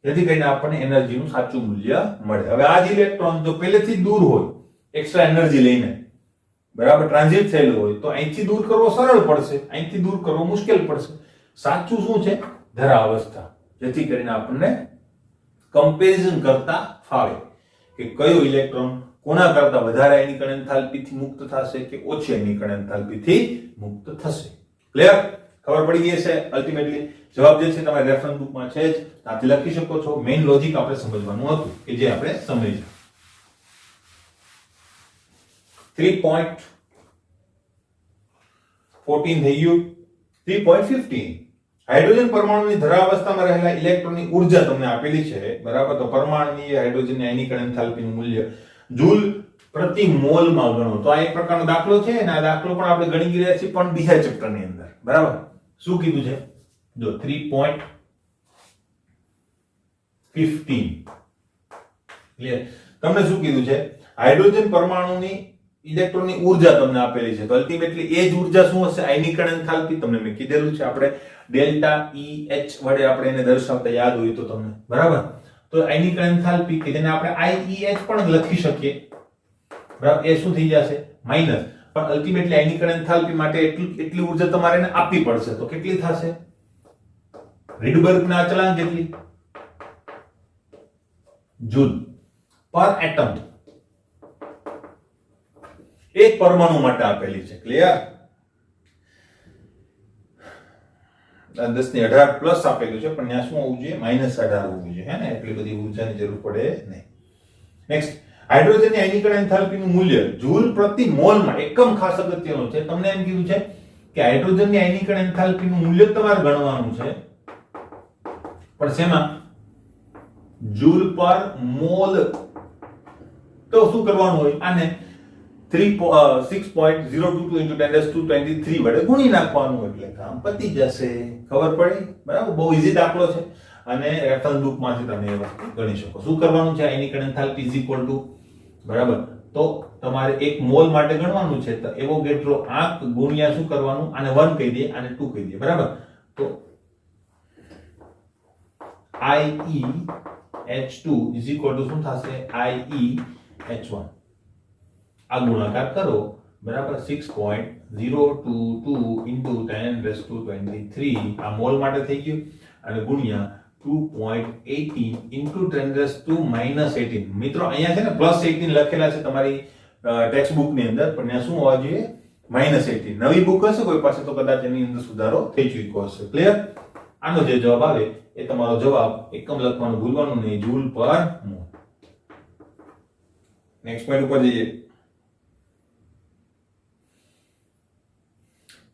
જેથી કરીને આપણને એનર્જીનું સાચું મૂલ્ય મળે. હવે આ જ ઇલેક્ટ્રોન જો પહેલેથી જ દૂર હોય, એક્સ્ટ્રા એનર્જી લઈને, બરાબર, ટ્રાન્ઝિટ થયેલું હોય, તો અહીંથી દૂર કરવો સરળ પડશે, અહીંથી દૂર કરવો મુશ્કેલ પડશે. સાચું શું છે? ધરાવસ્થા. જેથી કરીને આપણને કમ્પેરિઝન કરતા ફાવે કે કયો ઇલેક્ટ્રોન કોના કરતા વધારે આયનીકરણ એન્થાલ્પીથી મુક્ત થશે કે ઓછી આયનીકરણ એન્થાલ્પીથી મુક્ત થશે. ક્લિયર? ખબર પડી ગઈ છે? અલ્ટિમેટલી જવાબ જે છે તમારી રેફરન્સ બુકમાં છે જ, ત્યાંથી લખી શકો છો. મેઇન લોજિક આપણે સમજવાનું હતું કે જે આપણે સમજ્યા. 3.14 થઈ ગયું. 3.15 હાઇડ્રોજન પરમાણુની ધરાવસ્થામાં રહેલા ઇલેક્ટ્રોનની ઊર્જા તમને આપેલી છે. બરાબર? તો પરમાણુની હાઇડ્રોજનની આયનીકરણ એન્થાલ્પીનું મૂલ્ય જૂલ પ્રતિ મોલ માં ગણો. તો આ એક પ્રકારનો દાખલો છે, અને આ દાખલો પણ આપણે ગણી ગયા છીએ, પણ બીજા ચેપ્ટરની અંદર. બરાબર? શું કીધું છે? જો 3.15 ક્લિયર? તમને શું કીધું છે? હાઇડ્રોજન પરમાણુની ઇલેક્ટ્રોનની ઊર્જા તમને આપેલી છે. તો અલ્ટિમેટલી એ જ ઊર્જા શું હશે? આયનીકરણ એન્થાલ્પી. તમને મેં કીધેલું છે, આપણે ડેલ્ટા EH વડે આપણે એને દર્શાવતા યાદ હોય તો તમને. બરાબર? તો આયનીકરણ એન્થાલ્પી કે જેને આપણે IEH પણ લખી શકીએ. બરાબર? એ શું થઈ જશે? માઈનસ. પણ અલ્ટિમેટલી આયનીકરણ એન્થાલ્પી માટે એટલી ઊર્જા તમારે એને આપવી પડશે. તો કેટલી થશે? રીડબર્ગના અચળાંક જેટલી, જૂલ પર એટમ. એક પરમાણુ માટે આપેલી છે. ક્લિયર? 10^18 પ્લસ આપેલું છે, પણ ત્યાં શું હોવું જોઈએ? -18 હોવું જોઈએ, હે ને? એટલી બધી ઊર્જાની જરૂર પડે નહીં. નેક્સ્ટ, હાઇડ્રોજનની આયનીકરણ એન્થાલ્પીનું મૂલ્ય જૂલ પ્રતિ મોલમાં. એકમ ખાસ અગત્યનો છે. તમને એમ કીધું છે કે હાઇડ્રોજનની આયનીકરણ એન્થાલ્પીનું મૂલ્ય તમારે ગણવાનું છે, પણ શેમાં? જૂલ પર મોલ. તો શું કરવાનું હોય? આને 6.022 into 10⁻23 વડે ગુણી નાખવાનું એટલે કામ પતી જશે. ખબર પડી? બરાબર, બહુ ઈઝી દાખલો છે અને રેફરન્સ બુકમાંથી તમે એ વસ્તુ ગણી શકો. શું કરવાનું છે? આની એન્થાલ્પી ઇઝ ઇક્વલ ટુ, બરાબર, તો તમારે એક મોલ માટે ગણવાનું છે તો એવોગેડ્રો આંક ગુણ્યા શું કરવાનું? આને 1 કહી દઈએ, આને 2 કહી દઈએ, બરાબર. તો IeH2 ઇઝ ઇક્વલ ટુ શું થશે? IeH1. આ ગુણાકાર કરો, બરાબર, 6.022 into 10⁻23 આ મોલ માટે થઈ ગયું અને ગુણ્યા 2.18 into 10⁻−18. મિત્રો અહીંયા છે ને +18 લખેલા છે તમારી ટેક્સ્ટ બુક ની અંદર, પણ ત્યાં શું હોવા જોઈએ? -18. નવી બુક હશે કોઈ પાસે તો કદાચ એની અંદર સુધારો થઈ ચૂક્યો હશે. ક્લિયર? આનો જે જવાબ આવે એ તમારો જવાબ એકમ લખવાનું ભૂલવાનું નહીં, જૂલ પર મોલ. નેક્સ્ટ પોઈન્ટ ઉપર જઈએ.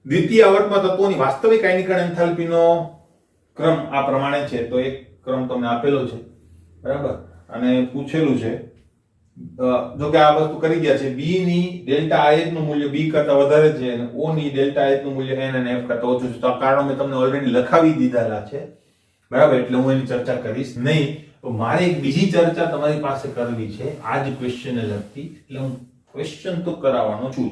દ્વિતીય આવર્તમાં તત્વોની વાસ્તવિક આયનીકરણ એન્થાલ્પીનો ક્રમ આ પ્રમાણે છે. તો એક ક્રમ તમને આપેલો છે, બરાબર, અને પૂછેલું છે, જો કે આ વસ્તુ કરી ગયા છે, B ની ડેલ્ટા IH નું મૂલ્ય B કરતા વધારે છે અને O ની ડેલ્ટા IH નું મૂલ્ય N અને F કરતા ઓછું છે. તો આ કારણો મેં તમને ઓલરેડી લખાવી દીધેલા છે, બરાબર, એટલે હું એની ચર્ચા કરીશ નહીં. તો મારે એક બીજી ચર્ચા તમારી પાસે કરવી છે આ જ ક્વેશ્ચનને લગતી, એટલે હું ક્વેશ્ચન તો કરાવવાનો છું,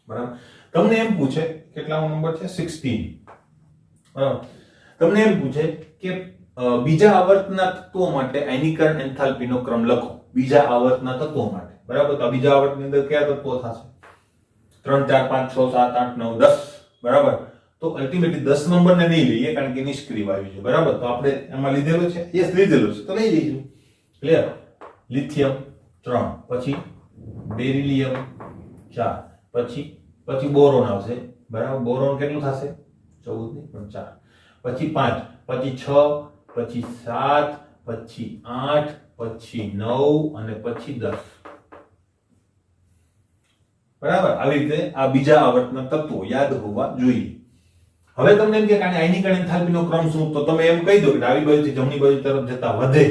બરાબર. તમને એમ પૂછે, કેટલામો નંબર છે? 16, બરાબર. તમને એમ પૂછે કે બીજા આવર્તના તત્વો માટે આયનીકરણ એન્થાલ્પીનો ક્રમ લખો. બીજા આવર્તના તત્વો માટે, બરાબર. તો બીજા આવર્તની અંદર કયા તત્વો થશે? 3 4 5 6 7 8 9 10, બરાબર. તો અલ્ટિમેટલી 10 નંબરને નહીં લઈએ કારણ કે નિષ્ક્રિય વાયુ છે, બરાબર. તો આપણે એમાં લીધેલો છે, યસ લીધેલો છે, તો લઈ લઈશું. ક્લિયર? લિથિયમ 3, પછી બેરિલિયમ 4, પછી બોરોન આવશે, બરાબર. બોરોન કેટલું થશે? 14 નહીં પણ 4, પછી 5, પછી 6, પછી 7, પછી 8, પછી 9 અને પછી 10, બરાબર. આવી રીતે આ બીજા આવર્તના તત્વો યાદ હોવા જોઈએ. હવે તમને એમ કે આની આયનીકરણ એન્થાલ્પીનો ક્રમ શું? તો તમે એમ કહી દો કે ડાબી બાજુથી જમણી બાજુ તરફ જતા વધે.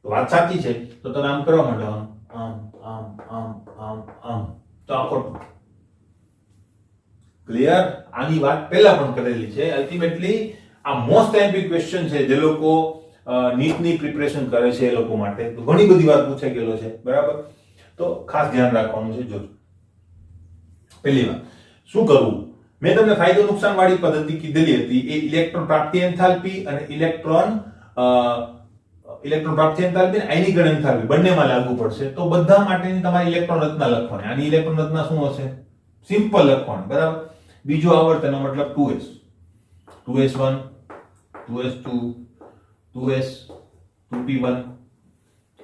તો વાત સાચી છે, તો તમે આમ કરવા માંડો, આમ આમ આમ આમ આમ, તો આ ખોટું. ક્લિયર? આની વાત પહેલા પણ કરેલી છે. અલ્ટિમેટલી આ મોસ્ટ આઈએમપી ક્વેશ્ચન છે જે લોકો નીટની પ્રિપરેશન કરે છે એ લોકો માટે તો ઘણી બધી વાર પૂછાઈ ગયેલો છે, બરાબર. તો ખાસ ધ્યાન રાખવાનું છે. જોજો, પહેલી વાત શું કરવું? મેં તમને ફાયદો નુકસાન વાળી પદ્ધતિ કીધેલી હતી. એ ઇલેક્ટ્રોન પ્રાપ્તિ એન્થાલ્પી અને ઇલેક્ટ્રોન પ્રાપ્તિ એન્થાલ્પી અને આયનીકરણ એન્થાલ્પી બંનેમાં લાગુ પડશે. તો બધા માટેની તમારી ઇલેક્ટ્રોન રચના લખવાની. આની ઇલેક્ટ્રોન રચના શું હશે? સિમ્પલ લખવાની, બરાબર. બીજો આવર્ત એનો મતલબ 2s, 2s1, 2s2, 2s, 2p1,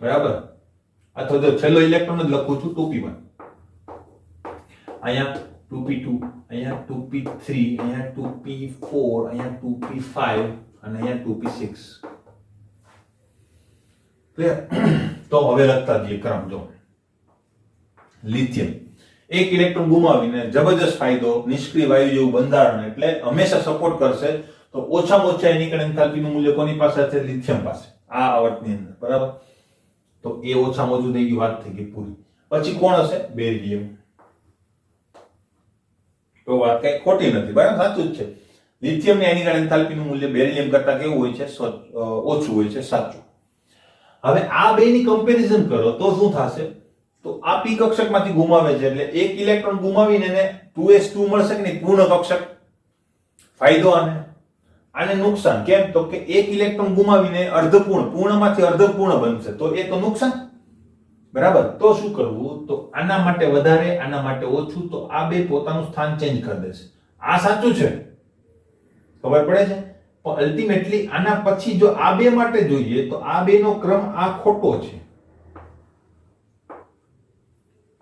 બરાબર. અથવા તો છેલ્લો ઇલેક્ટ્રોન જ લખું છું 2p1, અહીંયા 2p2, અહીંયા 2p3, અહીંયા 2p4, અહીંયા 2p5 અને અહીંયા 2p6. ક્લિયર? તો હવે લખતા જઈએ ક્રમ. જો લિથિયમ એક ઇલેક્ટ્રોન ગુમાવીને જબરજસ્ત ફાયદો, નિષ્ક્રિય વાયુ જેવું બંધારણ, એટલે હંમેશા સપોર્ટ કરશે. તો ઓછામાં ઓછા આયનીકરણ એન્થાલ્પીનું મૂલ્ય કોની પાસે છે? લિથિયમ પાસે, આ આવર્તની અંદર, બરાબર. તો એ ઓછામાં ઓછું થઈ ગયું, વાત થઈ ગઈ પૂરી. પછી કોણ હશે? બેરિલિયમ. તો વાત કઈ ખોટી નથી, બરાબર, સાચું જ છે. લિથિયમની આયનીકરણ એન્થાલ્પીનું મૂલ્ય બેરિલિયમ કરતા કેવું હોય છે? ઓછું હોય છે, સાચું. હવે આ બેની કમ્પેરિઝન કરો તો શું થશે? તો આ p કક્ષકમાંથી ગુમાવે છે એટલે એક ઇલેક્ટ્રોન ગુમાવીને એને 2s2 મળશે કે નહીં? પૂર્ણ કક્ષક. ફાયદો આને નુકસાન. કેમ? તો કે એક ઇલેક્ટ્રોન ગુમાવીને અર્ધપૂર્ણ, પૂર્ણમાંથી અર્ધપૂર્ણ બનશે, તો એ તો નુકસાન, બરાબર. તો શું કરવું? તો આના માટે વધારે, આના માટે ઓછું, તો આ બે પોતાનું સ્થાન ચેન્જ કરી દેશે. આ સાચું છે, ખબર પડે છે. પણ અલ્ટિમેટલી આના પછી જો આ બે માટે જોઈએ તો આ બેનો ક્રમ આ ખોટો છે,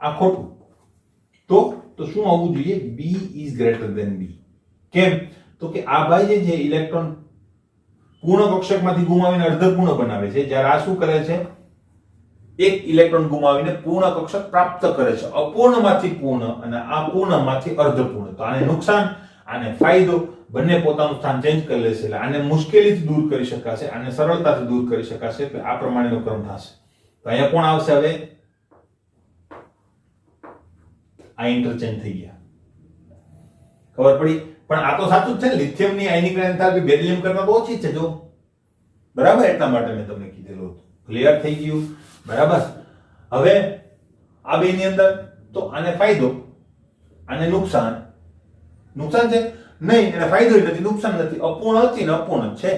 આ ખોટું. તો શું આવવું જોઈએ? B is greater than B. કેમ? તો કે આ ભાઈ જે ઇલેક્ટ્રોન પૂર્ણ કક્ષકમાંથી ગુમાવીને અર્ધપૂર્ણ બનાવે છે, જ્યારે આ શું કરે છે? એક ઇલેક્ટ્રોન ગુમાવીને પૂર્ણ કક્ષક પ્રાપ્ત કરે છે, અપૂર્ણમાંથી પૂર્ણ અને આ પૂર્ણમાંથી અર્ધપૂર્ણ. તો આને નુકસાન, આને ફાયદો, બંને પોતાનું સ્થાન ચેન્જ કરી લેશે. એટલે આને મુશ્કેલીથી દૂર કરી શકાશે, આને સરળતાથી દૂર કરી શકાશે. એટલે આ પ્રમાણેનો ક્રમ થશે. તો અહીંયા કોણ આવશે? હવે આ ઇન્ટરચેન્જ થઈ ગયા. ખબર પડી? પણ આ તો સાચું જ છે ને, લિથિયમની આયનિકરણ એન્થાલ્પી બેરિલિયમ કરતા તો ઓછી છે જો. બરાબર, એટલા માટે મેં તમને કીધેલું હતું. ક્લિયર થઈ ગયું? બરાબર. હવે આ બેની અંદર તો આને ફાયદો, આને નુકસાન. નુકસાન છે નહીં, એને ફાયદો નથી, નુકસાન નથી. અપૂર્ણ હતી ને અપૂર્ણ જ છે.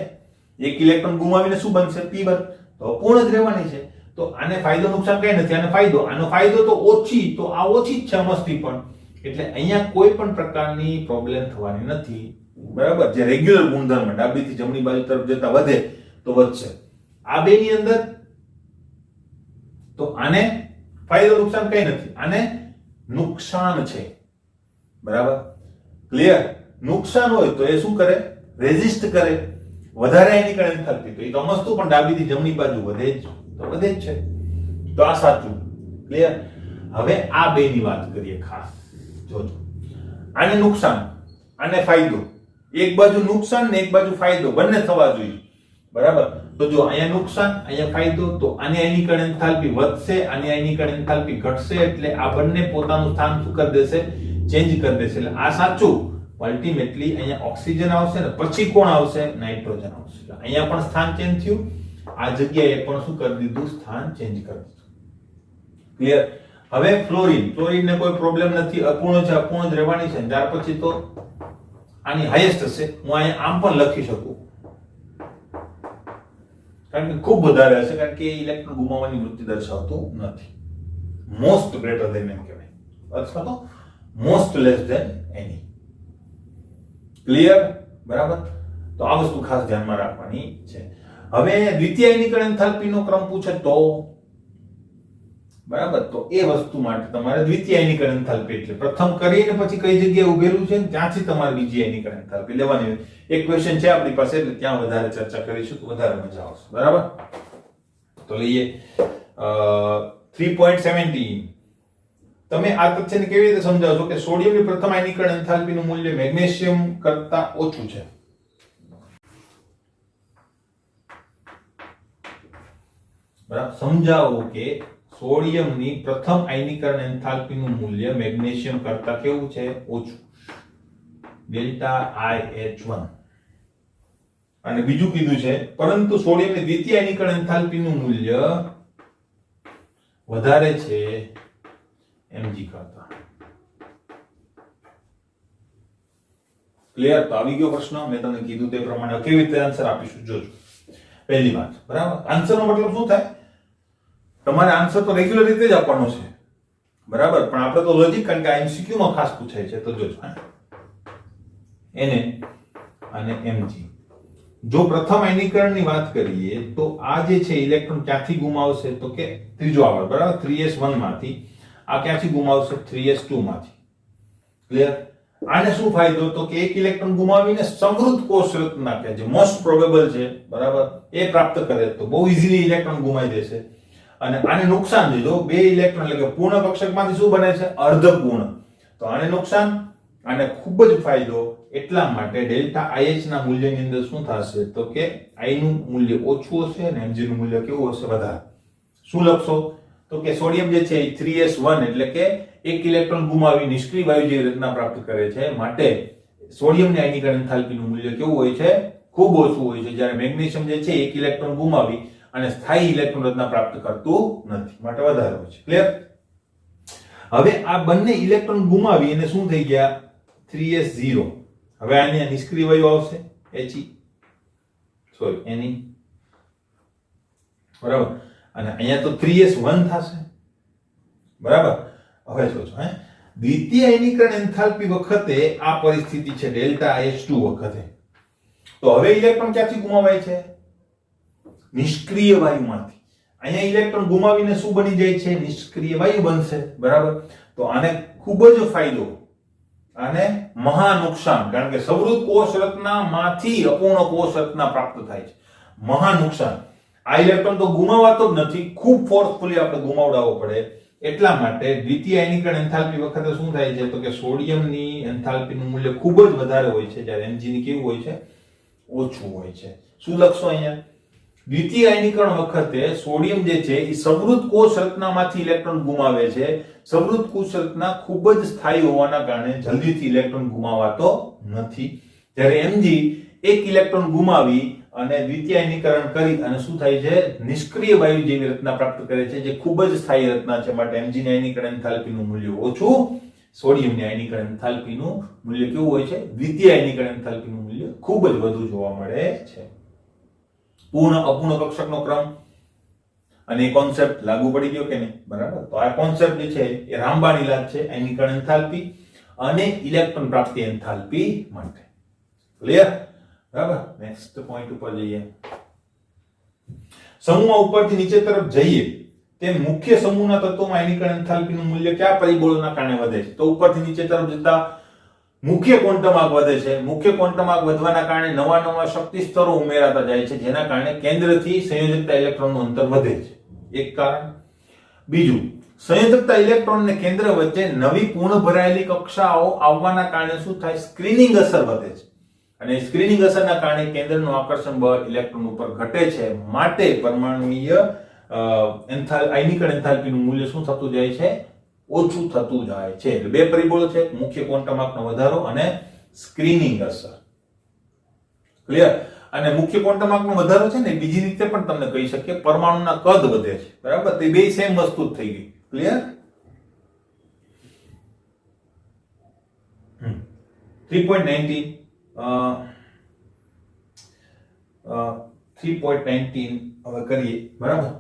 એક ઇલેક્ટ્રોન ગુમાવીને શું બનશે? p1. તો અપૂર્ણ જ રહેવાની છે. તો આને ફાયદો નુકસાન કઈ નથી, આને ફાયદો. આનો ફાયદો તો ઓછી, તો આ ઓછી જ છે મસ્તી પણ. એટલે અહીંયા કોઈ પણ પ્રકારની પ્રોબ્લેમ થવાની નથી. બરાબર. જે રેગ્યુલર ગુણધર્મ ડાબીથી જમણી બાજુ તરફ જતા વધે તો વધશે. આ બેની અંદર તો આને ફાયદો નુકસાન કઈ નથી, આને નુકસાન છે. બરાબર. ક્લિયર? નુકસાન હોય તો એ શું કરે? રેઝિસ્ટ કરે. વધારે આયનીકરણ એન્થાલ્પી તો એ તો મસ્તું, પણ ડાબીથી જમણી બાજુ વધે જ, તો વધે જ છે. તો આ સાચું. ક્લિયર? હવે આ બેની વાત કરીએ ખાસ. જોજો, આને નુકસાન, આને ફાયદો. એક બાજુ નુકસાન ને એક બાજુ ફાયદો, બંને થવા જોઈએ. બરાબર. તો જો અહીંયા નુકસાન, અહીંયા ફાયદો, તો આની આયનીકરણ એન્થાલ્પી વધશે, આની આયનીકરણ એન્થાલ્પી ઘટશે. એટલે આ બંને પોતાનું સ્થાન શું કરી દેશે? ચેન્જ કરી દેશે. એટલે આ સાચું. અલ્ટિમેટલી અહીંયા ઓક્સિજન આવશે ને પછી કોણ આવશે? નાઇટ્રોજન આવશે. અહીંયા પણ સ્થાન ચેન્જ થયું, આ જગ્યાએ પણ શું કરી દીધું? સ્થાન ચેન્જ કરી દીધું. ક્લિયર? હવે ફ્લોરિન. ફ્લોરિન ને કોઈ પ્રોબ્લેમ નથી, અપૂર્ણ છે, અપૂર્ણ જ રહેવાની છે. ત્યાર પછી તો આની હાઈએસ્ટ હશે. હું અહીંયા આમ પણ લખી શકું, કારણ કે ખૂબ વધારે હશે, કારણ કે ઇલેક્ટ્રોન ગુમાવવાની વૃત્તિ દર્શાવતું નથી. મોસ્ટ ગ્રેટર ધેન એમ કહેવાય, અથવા તો most less than any. Clear? બરાબર. તો આ વસ્તુ ખાસ ધ્યાનમાં રાખવાની છે. હવે દ્વિતીય આયનીકરણ એન્થાલ્પીનો ક્રમ પૂછે તો, બરાબર, તો એ વસ્તુ માટે તમારે દ્વિતીય આયનીકરણ એન્થાલ્પી એટલે પ્રથમ કરીને પછી કઈ જગ્યાએ ઉભેલું છે ત્યાંથી તમારે બીજી આયનીકરણ એન્થાલ્પી લેવાની હોય. એક ક્વેશ્ચન છે આપણી પાસે, એટલે ત્યાં વધારે ચર્ચા કરીશું તો વધારે મજા આવશે. બરાબર. તો લઈએ 3.17. તમે આ તથ્યને કેવી રીતે સમજાવો છો કે સોડિયમની પ્રથમ આયનીકરણ એન્થાલ્પીનું મૂલ્ય મેગ્નેશિયમ કરતા ઓછું છે? બરાબર. સમજાવો કે સોડિયમની પ્રથમ આયનીકરણ એન્થાલ્પીનું મૂલ્ય મેગ્નેશિયમ કરતા કેવું છે? ઓછું. Delta IH1. અને બીજું કીધું છે પરંતુ સોડિયમની દ્વિતીય આયનીકરણ એન્થાલ્પીનું મૂલ્ય વધારે છે Mg કરતા. ક્લિયર? તો આવી ગયો પ્રશ્ન. મેં તમને કીધું તે પ્રમાણે કેવી રીતે આન્સર આપીશું જોજો. પહેલી વાત, બરાબર. આન્સરનો મતલબ શું થાય? તમારે આન્સર તો રેગ્યુલર રીતે જ આપવાનો છે. બરાબર. પણ આપણે તો લોજિક, કારણ કે આ MCQ માં ખાસ પૂછાય છે. તો જોજો, Na અને Mg. જો પ્રથમ આયનીકરણની વાત કરીએ તો આ જે છે ઇલેક્ટ્રોન ક્યાંથી ગુમાવશે? તો કે ત્રીજો આવર્ત, બરાબર, 3s1 માંથી. આ ક્યાંથી ગુમાવશે? 3s2 માંથી. ક્લિયર? આને શું ફાયદો? તો કે એક ઇલેક્ટ્રોન ગુમાવીને સમૃદ્ધ કોષ રચના કે જે મોસ્ટ પ્રોબેબલ છે, બરાબર, એ પ્રાપ્ત કરે તો બહુ ઈઝીલી ઇલેક્ટ્રોન ગુમાવી દેશે. અને આને નુકસાન છે, જો બે ઇલેક્ટ્રોન એટલે કે પૂર્ણ કક્ષકમાંથી શું બને છે? અર્ધપૂર્ણ. તો આને નુકસાન, આને ખૂબ જ ફાયદો. એટલા માટે ડેલ્ટા IH ના મૂલ્યની અંદર શું થશે? તો કે I નું મૂલ્ય ઓછું હશે અને Mg નું મૂલ્ય કેવું હશે? વધારે. શું લખશો? તો કે સોડિયમ જે છે એ 3s1 એટલે કે એક ઇલેક્ટ્રોન ગુમાવી નિષ્ક્રિય વાયુ જેવી રચના પ્રાપ્ત કરે છે. માટે સોડિયમની આયનીકરણ એન્થાલ્પીનું મૂલ્ય કેવું હોય છે? ખૂબ ઓછું હોય છે. જ્યારે મેગ્નેશિયમ જે છે એક ઇલેક્ટ્રોન ગુમાવી અને સ્થાયી ઇલેક્ટ્રોન રચના પ્રાપ્ત કરતું નથી, માટે વધારે હોય છે. ક્લિયર? હવે આ બંને ઇલેક્ટ્રોન ગુમાવી અને શું થઈ ગયા? 3s0. હવે આની નિષ્ક્રિય વાયુ આવશે He, સોરી Ne, બરાબર. અને અહીંયા તો 3s1 થશે. બરાબર. હવે જોજો, દ્વિતીય આયનીકરણ એન્થાલ્પી વખતે આ પરિસ્થિતિ છે ડેલ્ટા IH2 વખતે. તો હવે ઇલેક્ટ્રોન ક્યાંથી ગુમાવાય છે? નિષ્ક્રિય વાયુમાંથી. અહીંયા ઇલેક્ટ્રોન ગુમાવીને શું બની જાય છે? નિષ્ક્રિય વાયુ બનશે. બરાબર. તો આને ખૂબ જ ફાયદો, આને મહા નુકસાન, કારણ કે સમૃદ્ધ કોષ રચનામાંથી અપૂર્ણ કોષ રચના પ્રાપ્ત થાય છે. મહા નુકસાન. આ ઇલેક્ટ્રોન તો ગુમાવાતો જ નથી, ખૂબ ફોર્સફુલી આપણે ગુમાવડાવવો પડે. એટલા માટે દ્વિતીય આયનીકરણ એન્થાલ્પી વખતે શું થાય છે? તો કે સોડિયમની એન્થાલ્પીનું મૂલ્ય ખૂબ જ વધારે હોય છે, જ્યારે Mg ની કેવું હોય છે? ઓછું હોય છે. શું લખશો અહીંયા? દ્વિતીય આયનીકરણ વખતે સોડિયમ જે છે એ સમૃદ્ધ કોષ રચનામાંથી ઇલેક્ટ્રોન ગુમાવે છે. સમૃદ્ધ કોષ રચના ખૂબ જ સ્થાયી હોવાના કારણે જલ્દીથી ઇલેક્ટ્રોન ગુમાવાતો નથી. જ્યારે Mg એક ઇલેક્ટ્રોન ગુમાવી અને દ્વિતીય આયનીકરણ કરી અને શું થાય છે, નિષ્ક્રિય વાયુ જેવી રચના પ્રાપ્ત કરે છે, જે ખૂબ જ સ્થાયી રચના છે. માટે Mg ની આયનીકરણ એન્થાલ્પીનું મૂલ્ય ઓછું, સોડિયમની આયનીકરણ એન્થાલ્પીનું મૂલ્ય કેવું હોય છે, દ્વિતીય આયનીકરણ એન્થાલ્પીનું મૂલ્ય ખૂબ જ વધુ જોવા મળે છે. પૂર્ણ અપૂર્ણ કક્ષકનો ક્રમ અને કોન્સેપ્ટ લાગુ પડી ગયો કે નહીં? બરાબર. તો આ કોન્સેપ્ટ જે છે એ રામબાણ ઇલાજ છે આયનીકરણ એન્થાલ્પી અને ઇલેક્ટ્રોન પ્રાપ્તિ એન્થાલ્પી માટે. ક્લિયર? બરાબર. નેક્સ્ટ પોઈન્ટ ઉપર જઈએ. સમૂહમાં ઉપરથી નીચે તરફ જઈએ તેમ મુખ્ય સમૂહના તત્વોમાં આયનીકરણ એન્થાલ્પીનું મૂલ્ય કયા પરિબળોના કારણે વધે છે? તો ઉપરથી નીચે તરફ જતા મુખ્ય ક્વોન્ટમ આંક વધે છે. મુખ્ય ક્વોન્ટમ આંક વધવાના કારણે નવા નવા શક્તિ સ્તરો ઉમેરાતા જાય છે, જેના કારણે કેન્દ્રથી સંયોજકતા ઇલેક્ટ્રોનનું અંતર વધે છે. એક કારણ. બીજું, સંયોજકતા ઇલેક્ટ્રોન અને કેન્દ્ર વચ્ચે નવી પૂર્ણ ભરાયેલી કક્ષાઓ આવવાના કારણે શું થાય, સ્ક્રીનિંગ અસર વધે છે. અને સ્ક્રીનિંગ અસરના કારણે કેન્દ્રનું આકર્ષણ બળ ઇલેક્ટ્રોન ઉપર ઘટે છે. માટે પરમાણુીય આયનીકરણ એન્થાલ્પીનું મૂલ્ય શું થતું જાય છે, ઓછું થતું જાય છે. એટલે બે પરિબળો છે, મુખ્ય ક્વોન્ટમ આંકનો વધારો અને સ્ક્રીનિંગ અસર. ક્લિયર? અને મુખ્ય ક્વોન્ટમ આંકનો વધારો છે ને, બીજી રીતે પણ તમને કહી શકીએ, પરમાણુના કદ વધે છે. બરાબર? તે બે સેમ વસ્તુ જ થઈ ગઈ. ક્લિયર? 3.19 3.19 હવે કરીએ. બરાબર?